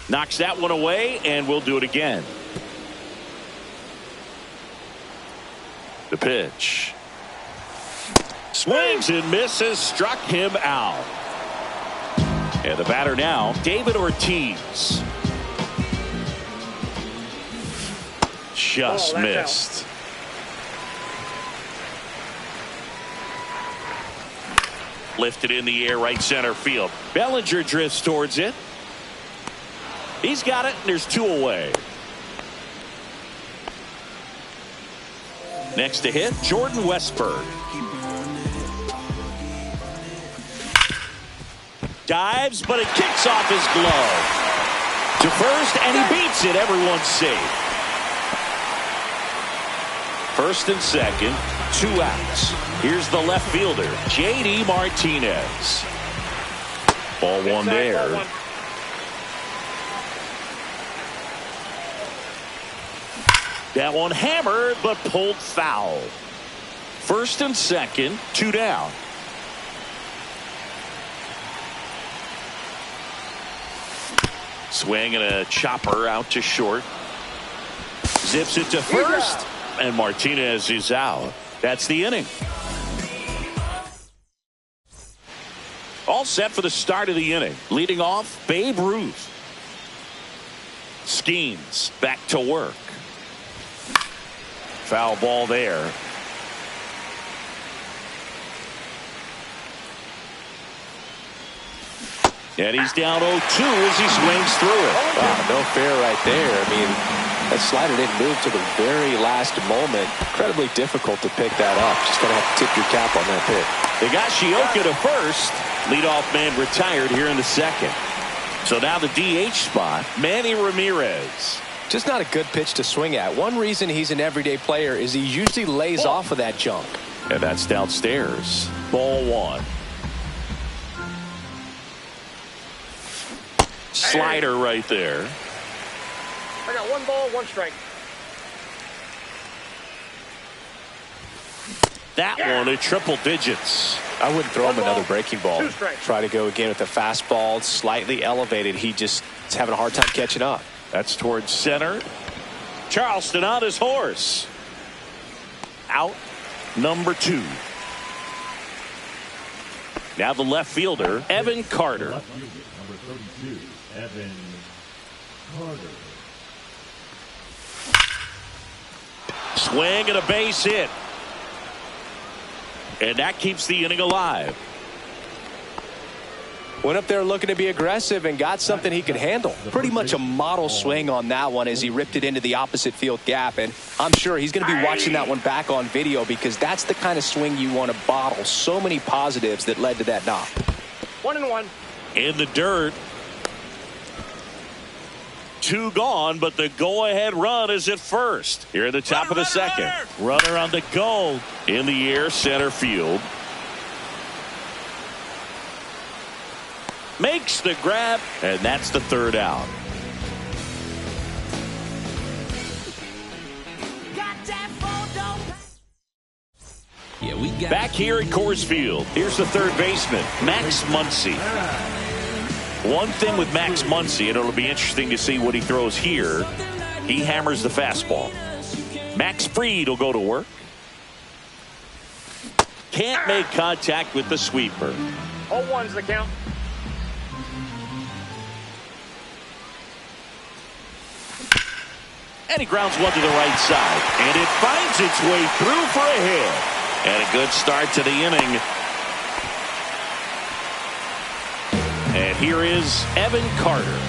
Knocks that one away, and we'll do it again. The pitch. Swings and misses, struck him out. And the batter now, David Ortiz. Just missed. Lifted in the air, right center field. Bellinger drifts towards it. He's got it, and there's 2 away. Next to hit, Jordan Westburg. Dives, but it kicks off his glove. To first, and he beats it. Everyone's safe. First and second, 2 outs. Here's the left fielder, J.D. Martinez. Ball one there. That one hammered, but pulled foul. First and second, 2 down. Swing and a chopper out to short. Zips it to first. And Martinez is out. That's the inning. All set for the start of the inning. Leading off, Babe Ruth. Skeens back to work. Foul ball there. And he's down 0-2 as he swings through it. Wow, no fair right there. I mean, that slider didn't move to the very last moment. Incredibly difficult to pick that up. Just going to have to tip your cap on that pick. They got Shioka to first. Leadoff man retired here in the second. So now the DH spot, Manny Ramirez. Just not a good pitch to swing at. One reason he's an everyday player is he usually lays off of that junk. And that's downstairs. Ball one. Slider right there. I got 1 ball, 1 strike. That one at triple digits. I wouldn't throw him 1 ball, another breaking ball. 2 strikes. Try to go again with the fastball, slightly elevated. He just is having a hard time catching up. That's towards center. Charleston on his horse. Out number 2. Now the left fielder, Evan Carter. Left fielder, number 32, Evan Carter. Swing and a base hit. And that keeps the inning alive. Went up there looking to be aggressive and got something he could handle. Pretty much a model swing on that one as he ripped it into the opposite field gap. And I'm sure he's going to be watching that one back on video because that's the kind of swing you want to bottle. So many positives that led to that knock. 1-1. In the dirt. 2 gone, but the go-ahead run is at first. Here at the top of the second. Runner on the go. In the air, center field. Makes the grab, and that's the 3rd out. Back here at Coors Field, here's the 3rd baseman, Max Muncy. One thing with Max Muncy, and it'll be interesting to see what he throws here. He hammers the fastball. Max Fried will go to work. Can't make contact with the sweeper. 0-1's the count. And he grounds one to the right side. And it finds its way through for a hit. And a good start to the inning. And here is Evan Carter.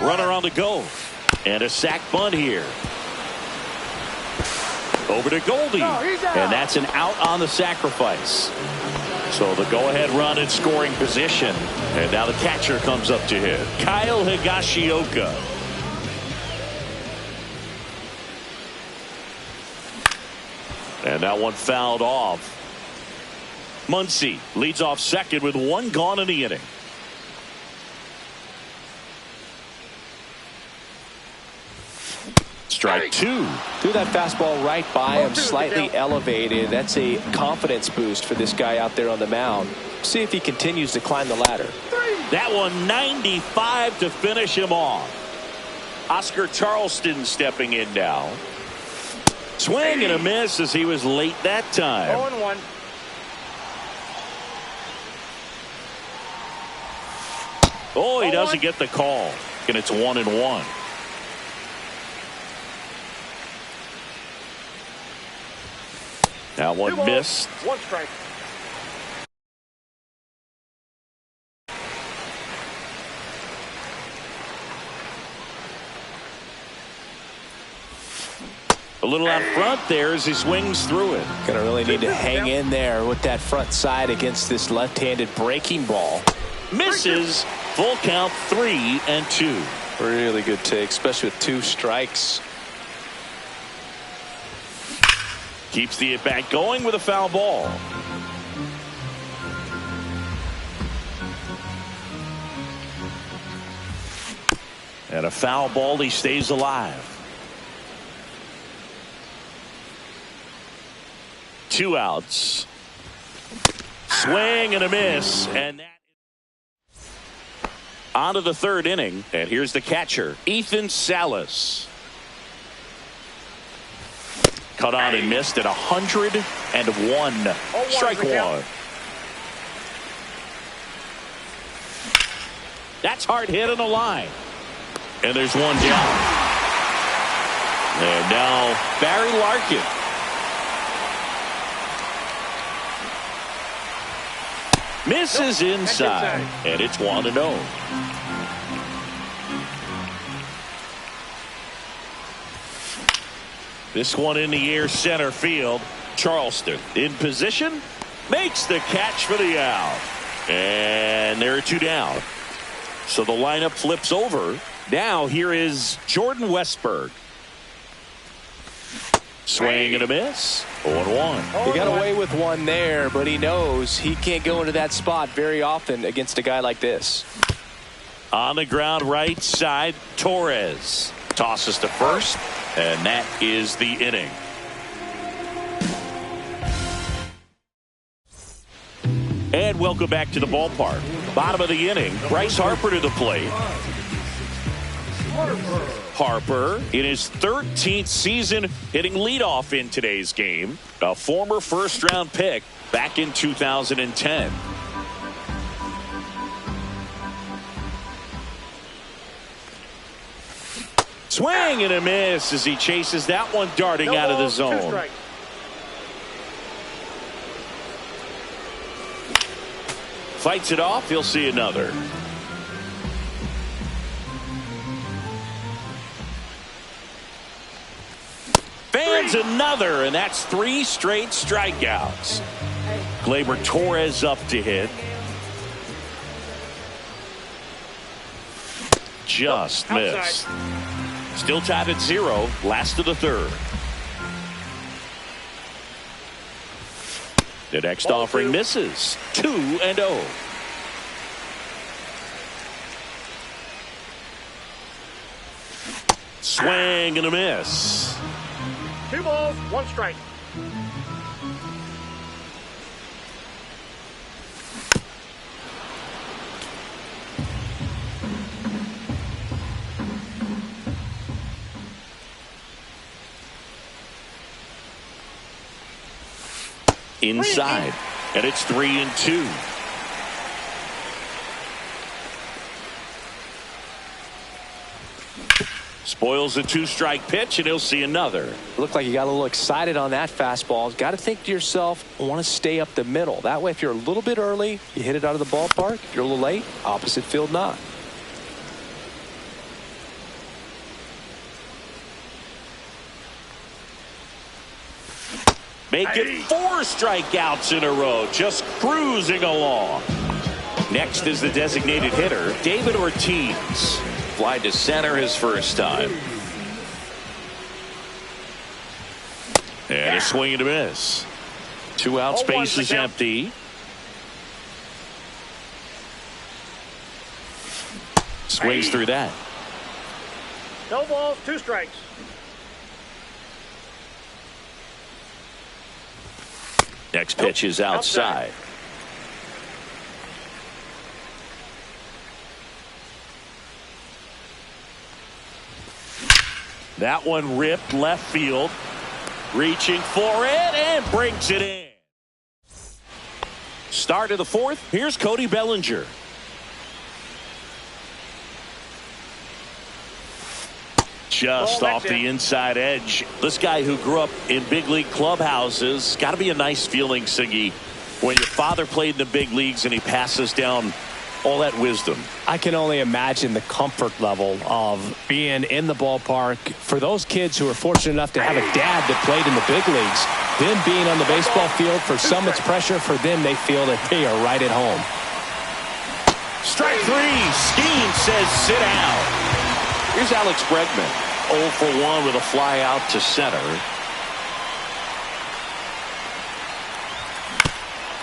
Runner on the go. And a sac bunt here. Over to Goldie. And that's an out on the sacrifice. So the go-ahead run in scoring position. And now the catcher comes up to hit. Kyle Higashioka. And that one fouled off. Muncy leads off second with 1 gone in the inning. Strike 2. Threw that fastball right by him, slightly elevated. That's a confidence boost for this guy out there on the mound. See if he continues to climb the ladder. That one 95 to finish him off. Oscar Charleston stepping in now. Swing and a miss as he was late that time. 0-1. Oh, he doesn't get the call. And it's 1-1. Now one missed. 1 strike. A little out front there as he swings through it. Gonna really need to hang in there with that front side against this left-handed breaking ball. Misses. Full count 3-2. Really good take, especially with 2 strikes. Keeps the at-bat going with a foul ball. And a foul ball, he stays alive. 2 outs. Swing and a miss. And that On to the third inning, and here's the catcher, Ethan Salas. Cut on and missed at 101. Strike one. That's hard hit on the line. And there's one down. And now Barry Larkin. Misses inside. And it's 1-0. This one in the air center field. Charleston in position. Makes the catch for the out. And there are two down. So the lineup flips over. Now here is Jordan Westburg. Swing and a miss. 0-1. He got away with one there, but he knows he can't go into that spot very often against a guy like this. On the ground right side, Torres tosses to first, and that is the inning. And welcome back to the ballpark. Bottom of the inning, Bryce Harper to the plate. Harper in his 13th season hitting leadoff in today's game. A former first-round pick back in 2010. Swing and a miss as he chases that one darting out of the zone. Fights it off. He'll see another. Fans another, and that's 3 straight strikeouts. Gleyber Torres up to hit. Just missed. Still tied at 0. Last of the third. The next offering misses. 2-0. Swing and a miss. 2 balls, 1 strike. Inside, and it's 3-2. Spoils a 2-strike pitch, and he'll see another. Looked like you got a little excited on that fastball. Got to think to yourself, I want to stay up the middle. That way, if you're a little bit early, you hit it out of the ballpark. If you're a little late, opposite field not. Make it 4 strikeouts in a row, just cruising along. Next is the designated hitter, David Ortiz. Fly to center his first time. And a swing and a miss. 2 outs, base is empty. Swings through that. No balls, 2 strikes. Next pitch is outside. That one ripped left field. Reaching for it and brings it in. Start of the 4th. Here's Cody Bellinger. Just off the inside edge. This guy who grew up in big league clubhouses, got to be a nice feeling, Siggy, when your father played in the big leagues and he passes down all that wisdom. I can only imagine the comfort level of being in the ballpark for those kids who are fortunate enough to have a dad that played in the big leagues. Them being on the baseball field, for some it's pressure, for them they feel that they are right at home. Strike 3. Skeen says sit down. Here's Alex Bregman. 0 for 1 with a fly out to center.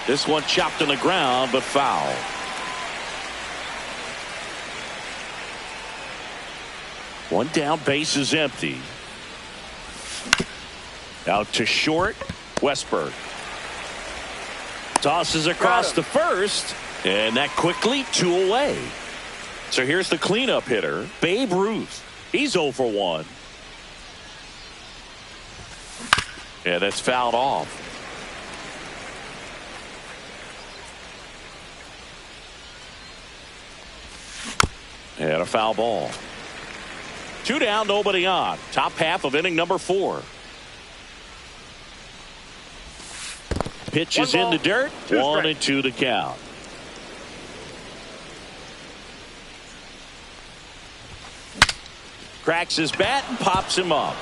This one chopped on the ground, but foul. One down, base is empty. Out to short, Westburg. Tosses across to first, and that quickly 2 away. So here's the cleanup hitter, Babe Ruth. He's 0 for 1. Yeah, that's fouled off. And a foul ball. 2 down, nobody on. Top half of inning number 4. Pitch is in the dirt. 1-2 to count. Cracks his bat and pops him up.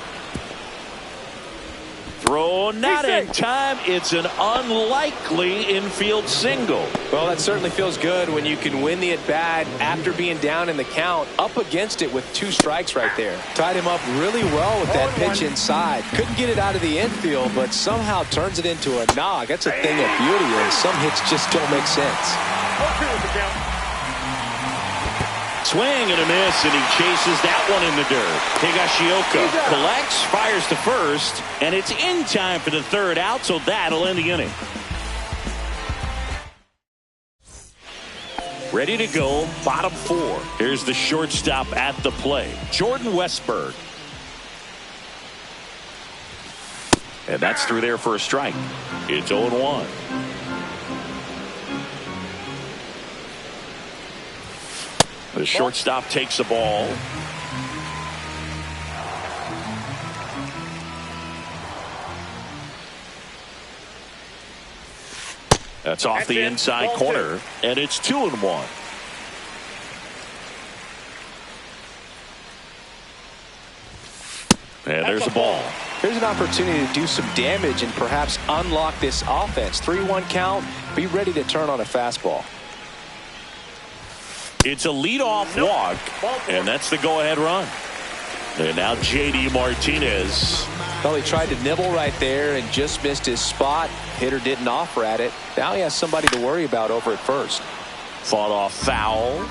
Throw not in time. It's an unlikely infield single. Well, that certainly feels good when you can win the at-bat after being down in the count, up against it with 2 strikes right there. Tied him up really well with that pitch inside. Couldn't get it out of the infield, but somehow turns it into a knock. That's a thing of beauty, and some hits just don't make sense. Swing and a miss, and he chases that one in the dirt. Higashioka collects, fires to first, and it's in time for the 3rd out, so that'll end the inning. Ready to go, bottom 4. Here's the shortstop at the plate, Jordan Westburg. And that's through there for a strike. It's 0-1. The shortstop takes the ball. That's off the inside corner, and it's 2-1. And there's a ball. Here's an opportunity to do some damage and perhaps unlock this offense. 3-1 count. Be ready to turn on a fastball. It's a leadoff walk, and that's the go-ahead run. And now J.D. Martinez. Well, he tried to nibble right there and just missed his spot. Hitter didn't offer at it. Now he has somebody to worry about over at first. Fought off foul.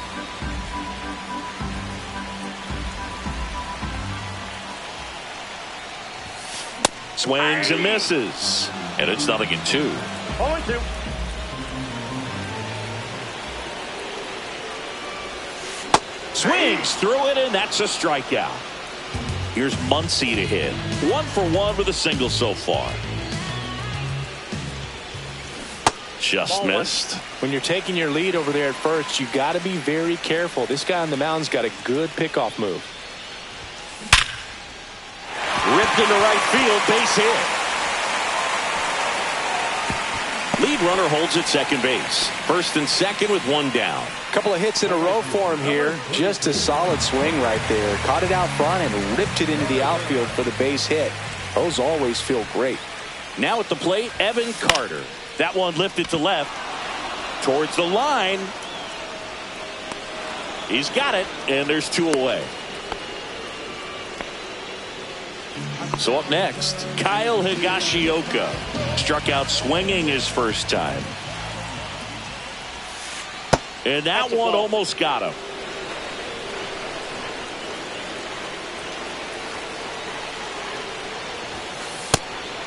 Swings and misses. And it's 0-2. 0-2. Swings through it, and that's a strikeout. Here's Muncy to hit. 1 for 1 with a single so far. Just missed. When you're taking your lead over there at first, you got to be very careful. This guy on the mound's got a good pickoff move. Ripped into right field, base hit. Lead runner holds at second base. First and second with 1 down. Couple of hits in a row for him here. Just a solid swing right there. Caught it out front and ripped it into the outfield for the base hit. Those always feel great. Now at the plate, Evan Carter. That one lifted to left. Towards the line. He's got it, and there's 2 away. So up next, Kyle Higashioka. Struck out swinging his first time. And that one almost got him.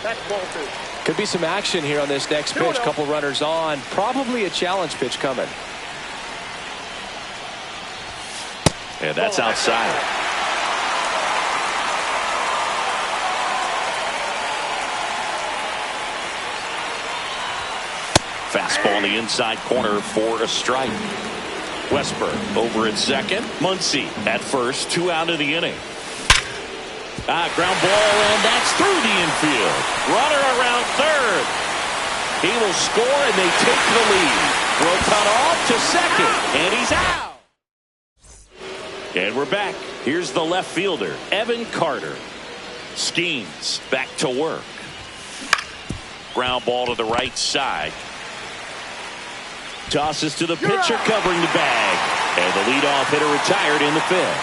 That's ball 2. Could be some action here on this next pitch. Couple runners on. Probably a challenge pitch coming. And that's outside. Fastball in the inside corner for a strike. Westburg over at second. Muncy at first. 2 out of the inning. Ground ball, and that's through the infield. Runner around third. He will score, and they take the lead. Throw cut off to second, and he's out. And we're back. Here's the left fielder, Evan Carter. Schemes back to work. Ground ball to the right side. Tosses to the pitcher covering the bag. And the leadoff hitter retired in the 5th.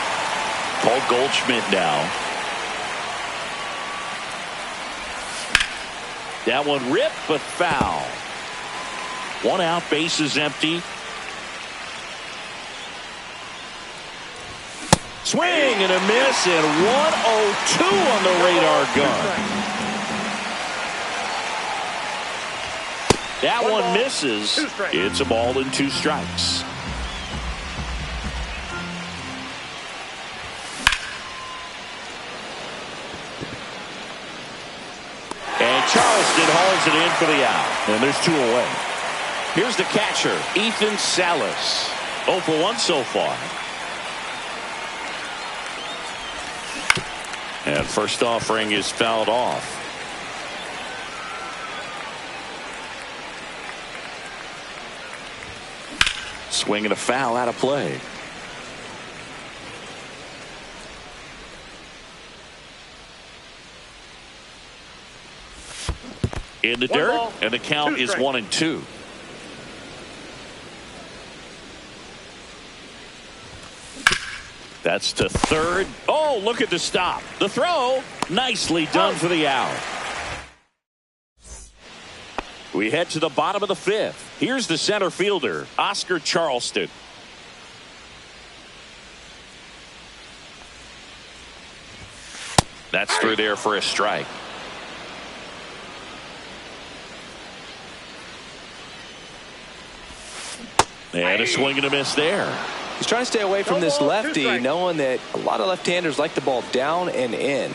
Paul Goldschmidt now. That one ripped, but foul. 1 out, bases empty. Swing and a miss, and 1-0-2 on the radar gun. That one misses. It's a ball and 2 strikes. Justin hauls it in for the out. And there's 2 away. Here's the catcher, Ethan Salas. 0 for 1 so far. And first offering is fouled off. Swing and a foul out of play. In the dirt, ball, and the count is 1-2. That's to third. Oh, look at the stop. The throw, nicely done for the out. We head to the bottom of the 5th. Here's the center fielder, Oscar Charleston. That's through there for a strike. And a swing and a miss there. He's trying to stay away from this lefty, knowing that a lot of left-handers like the ball down and in.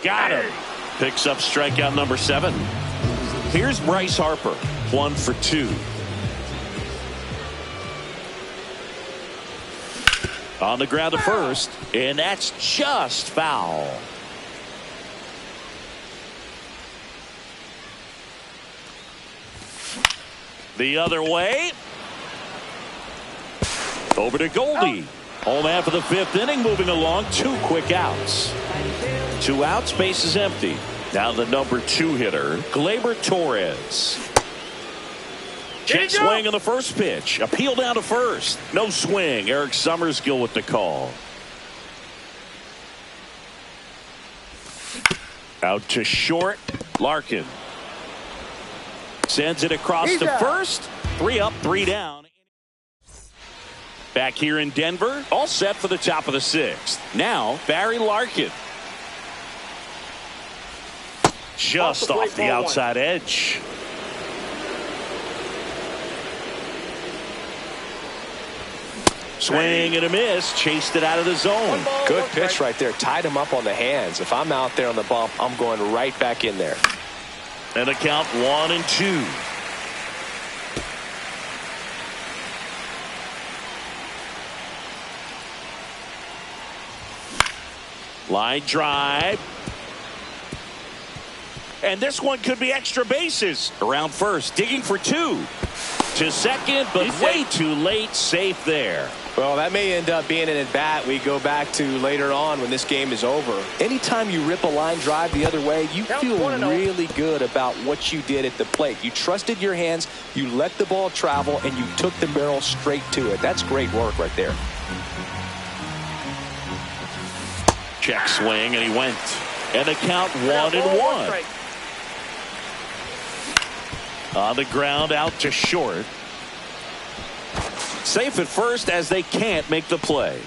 Got him. Picks up strikeout number 7. Here's Bryce Harper, 1 for 2. On the ground to first, and that's just foul. The other way. Over to Goldie. Home half of the 5th inning, moving along. 2 quick outs. 2 outs, base is empty. Now the number 2 hitter, Gleyber Torres. Check swing on the first pitch. Appeal down to first. No swing. Eric Summerskill with the call. Out to short. Larkin. Sends it across to first. 3 up, 3 down. Back here in Denver, all set for the top of the 6th. Now, Barry Larkin. Just off the outside edge. Swing and a miss. Chased it out of the zone. Good pitch right there. Tied him up on the hands. If I'm out there on the bump, I'm going right back in there. And the count 1-2. Line drive. And this one could be extra bases. Around first, digging for 2. To second, but way too late. Safe there. Well, that may end up being an at-bat we go back to later on when this game is over. Anytime you rip a line drive the other way, you feel really good about what you did at the plate. You trusted your hands, you let the ball travel, and you took the barrel straight to it. That's great work right there. Check swing, and he went. And the count 1-1. On the ground, out to short. Safe at first as they can't make the play.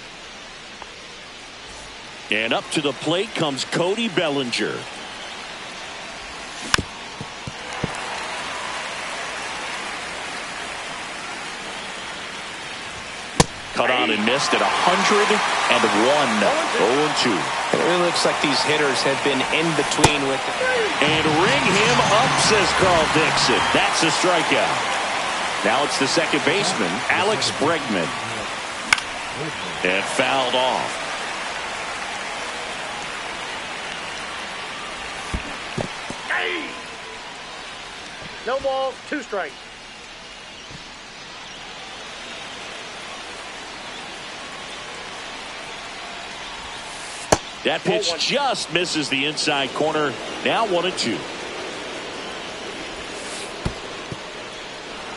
And up to the plate comes Cody Bellinger. Cut on and missed at 101. 0-2. It really looks like these hitters have been in between with it. And ring him up, says Carl Dixon. That's a strikeout. Now it's the second baseman, Alex Bregman. And fouled off. No balls, 2 strikes. That pitch just misses the inside corner. Now 1-2.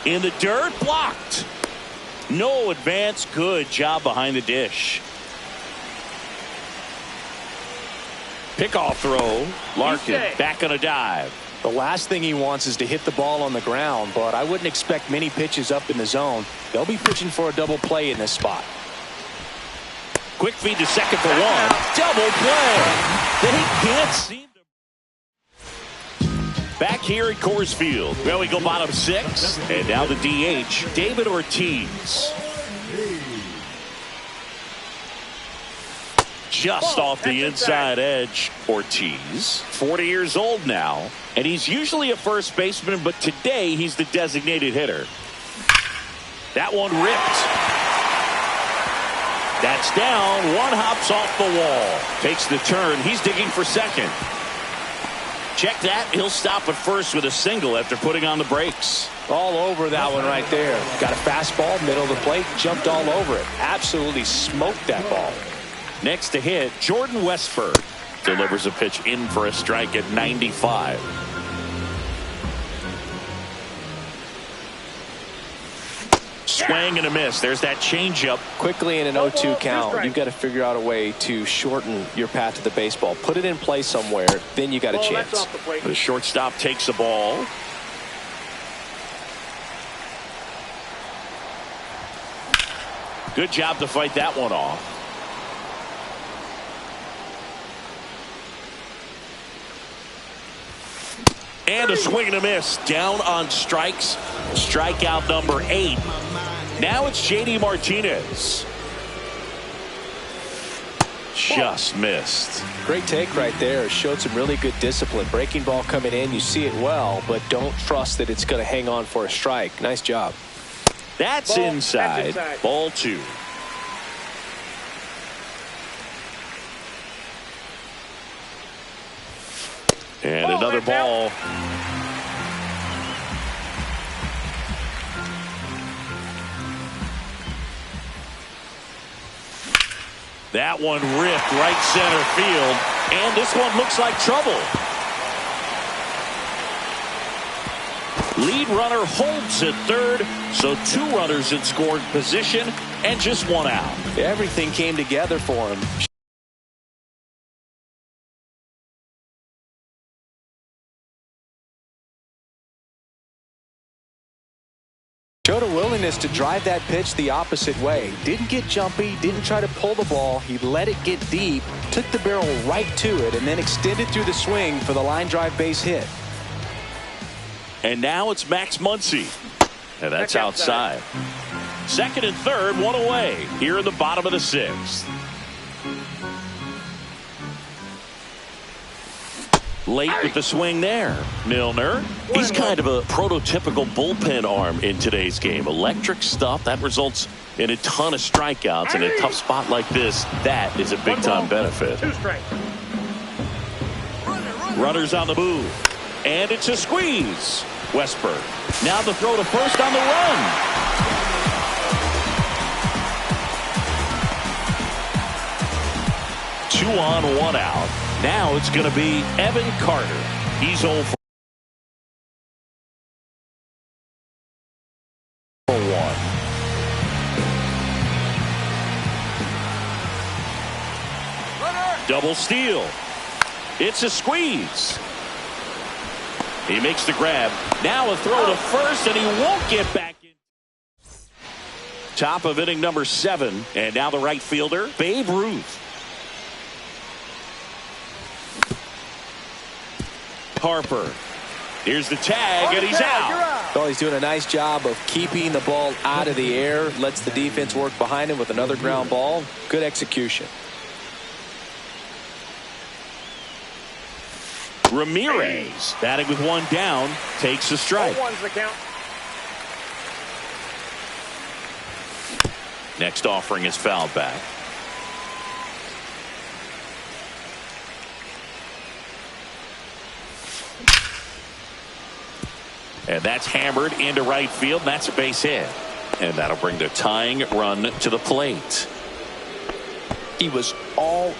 In the dirt, blocked. No advance. Good job behind the dish. Pickoff throw. Larkin back on a dive. The last thing he wants is to hit the ball on the ground, but I wouldn't expect many pitches up in the zone. They'll be pitching for a double play in this spot. Quick feed to second for 1. Double play. They can't seem to. Back here at Coors Field. Well, we go bottom 6. And now the DH, David Ortiz. just off the inside edge. Ortiz, 40 years old now, and he's usually a first baseman, but today he's the designated hitter. That one ripped. That's down. One hops off the wall. Takes the turn. He's digging for second. Check that. He'll stop at first with a single after putting on the brakes. All over that one right there. Got a fastball, middle of the plate, jumped all over it. Absolutely smoked that ball. Next to hit, Jordan Westburg delivers a pitch in for a strike at 95. Swing and a miss. There's that changeup. Quickly in an 0-2 count, you've got to figure out a way to shorten your path to the baseball. Put it in play somewhere, then you got a chance. The shortstop takes the ball. Good job to fight that one off. And a swing and a miss. Down on strikes. Strikeout number 8. Now it's JD Martinez. Just missed. Great take right there. Showed some really good discipline. Breaking ball coming in. You see it well, but don't trust that it's going to hang on for a strike. Nice job. That's inside. Ball 2. And another ball. That one ripped right center field. And this one looks like trouble. Lead runner holds at third, so 2 runners in scoring position and just 1 out. Everything came together for him. Showed a willingness to drive that pitch the opposite way. Didn't get jumpy, didn't try to pull the ball. He let it get deep, took the barrel right to it, and then extended through the swing for the line drive base hit. And now it's Max Muncy. And that's outside. Second and third, 1 away here in the bottom of the 6th. Late with the swing there. Milner. He's kind of a prototypical bullpen arm in today's game. Electric stuff that results in a ton of strikeouts in a tough spot like this. That is a big time benefit. 2 strikes. Runners on the move. And it's a squeeze. Westburg. Now the throw to first on the run. Two on, 1 out. Now it's going to be Evan Carter. He's 0 for 1. Double steal. It's a squeeze. He makes the grab. Now a throw to first, and he won't get back in. Top of inning number 7. And now the right fielder, Babe Ruth. Harper. Here's the tag, and he's out. Well, he's doing a nice job of keeping the ball out of the air. Lets the defense work behind him with another ground ball. Good execution. Ramirez, batting with 1 down, takes a strike. 0-1's the count. Next offering is fouled back. And that's hammered into right field. That's a base hit. And that'll bring the tying run to the plate. He was all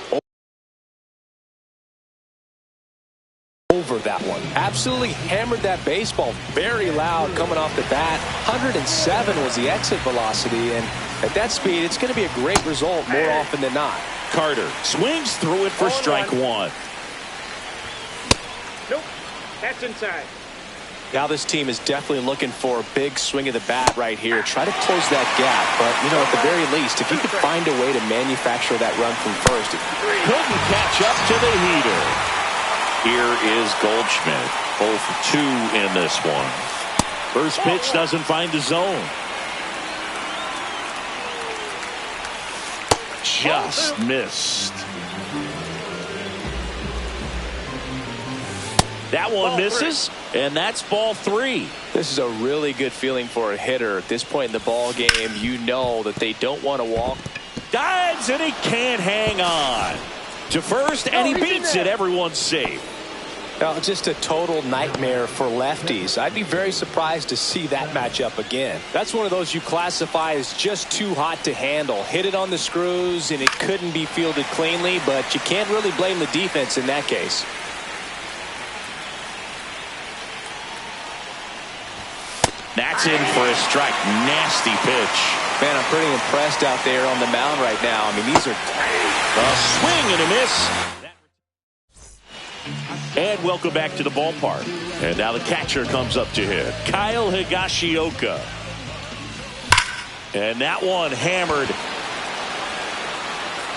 over that one. Absolutely hammered that baseball. Very loud coming off the bat. 107 was the exit velocity. And at that speed, it's going to be a great result more often than not. Carter swings through it for strike 1. Nope. That's inside. Now this team is definitely looking for a big swing of the bat right here. Try to close that gap. But, you know, at the very least, if you could find a way to manufacture that run from first. Couldn't catch up to the heater. Here is Goldschmidt. 0 for 2 in this one. First pitch doesn't find the zone. Just missed. That one misses, and that's ball 3. This is a really good feeling for a hitter. At this point in the ball game, you know that they don't want to walk. Dives, and he can't hang on to first, and he beats it. Everyone's safe. Now, just a total nightmare for lefties. I'd be very surprised to see that matchup again. That's one of those you classify as just too hot to handle. Hit it on the screws, and it couldn't be fielded cleanly, but you can't really blame the defense in that case. That's in for a strike. Nasty pitch. Man, I'm pretty impressed out there on the mound right now. I mean, these are a swing and a miss. And welcome back to the ballpark. And now the catcher comes up to hit. Kyle Higashioka. And that one hammered.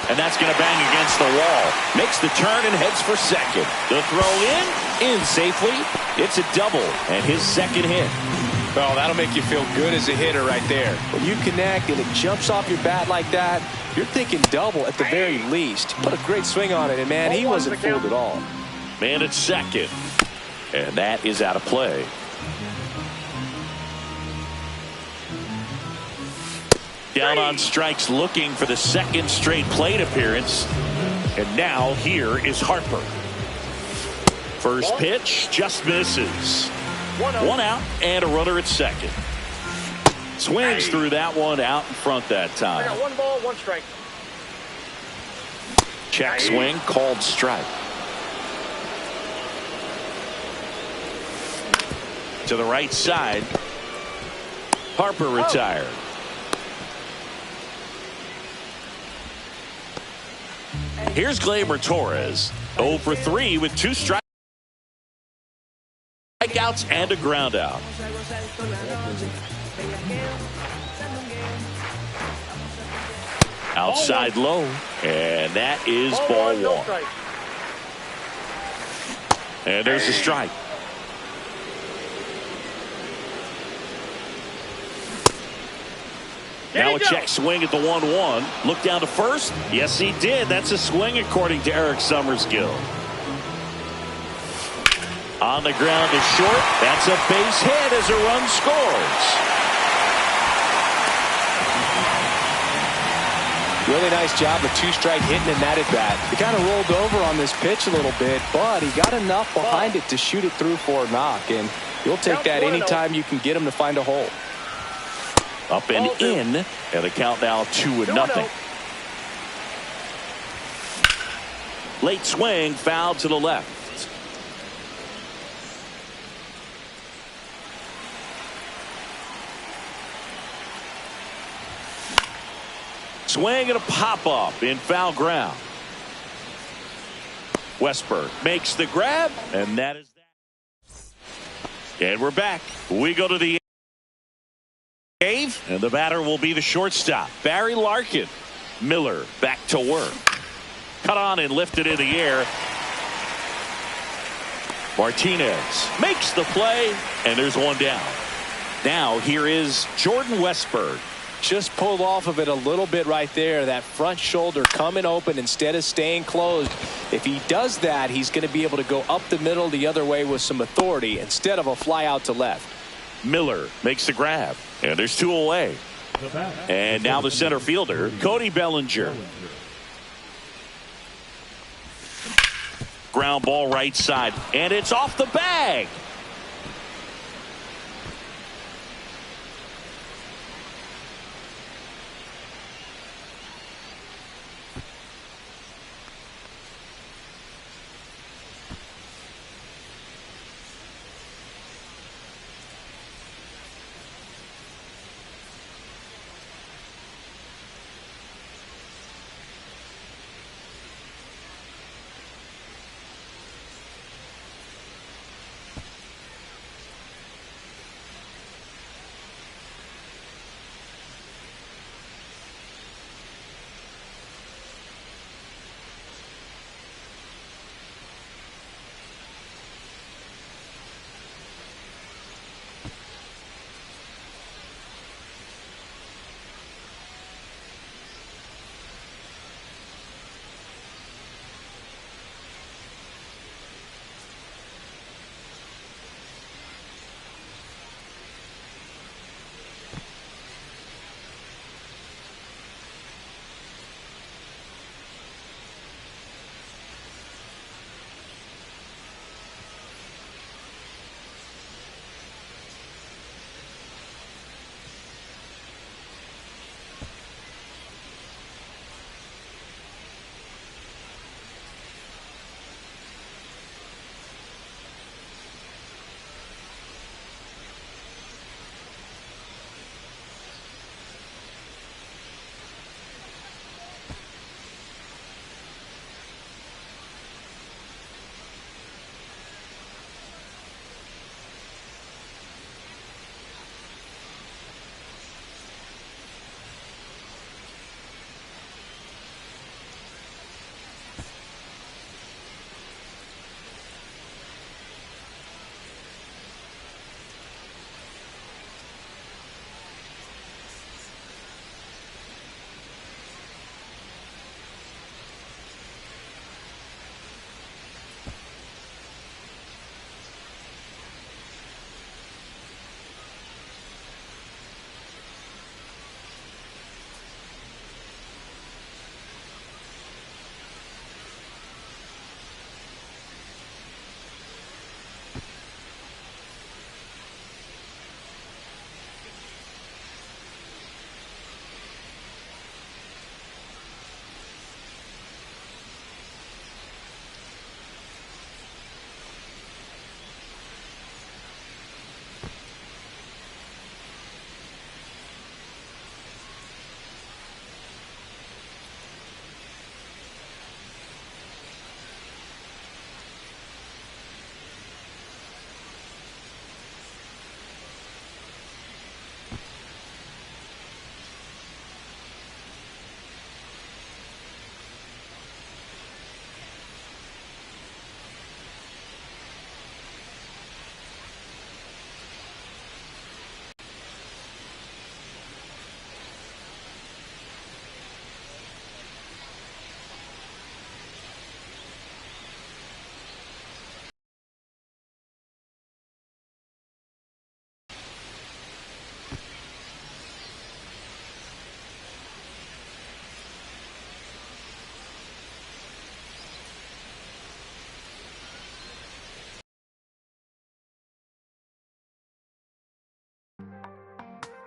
And that's going to bang against the wall. Makes the turn and heads for second. The throw in safely. It's a double and his second hit. Well, that'll make you feel good as a hitter right there. When you connect and it jumps off your bat like that, you're thinking double at the very least. Put a great swing on it, and man, he wasn't fooled at all. Man at second. And that is out of play. Down on strikes, looking for the second straight plate appearance. And now here is Harper. First pitch just misses. One out and a runner at second. Swings through that one out in front that time. I got 1 ball, 1 strike. Check swing, called strike. To the right side. Harper retired. Here's Gleyber Torres. 0 for 3 with 2 strikes. Strikeouts and a ground out. Outside low, and that is ball 1. And there's the strike. Now a check swing at the 1-1. Look down to first. Yes, he did. That's a swing according to Eric Summersgill. On the ground is short. That's a base hit as a run scores. Really nice job with 2-strike hitting in that at bat. He kind of rolled over on this pitch a little bit, but he got enough behind it to shoot it through for a knock, and you'll take that anytime you can get him to find a hole. Up and in, and the count now 2-0. Late swing, foul to the left. Swing and a pop-up in foul ground. Westberg makes the grab, and that is that. And we're back. We go to the 8th, and the batter will be the shortstop, Barry Larkin. Miller back to work. Cut on and lifted in the air. Martinez makes the play, and there's one down. Now here is Jordan Westberg. Just pulled off of it a little bit right there. That front shoulder coming open instead of staying closed. If he does that, he's going to be able to go up the middle the other way with some authority instead of a fly out to left. Miller makes the grab, and there's 2 away. And now the center fielder, Cody Bellinger. Ground ball right side, and it's off the bag.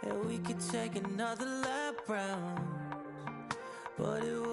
and we could take another lap round, but it was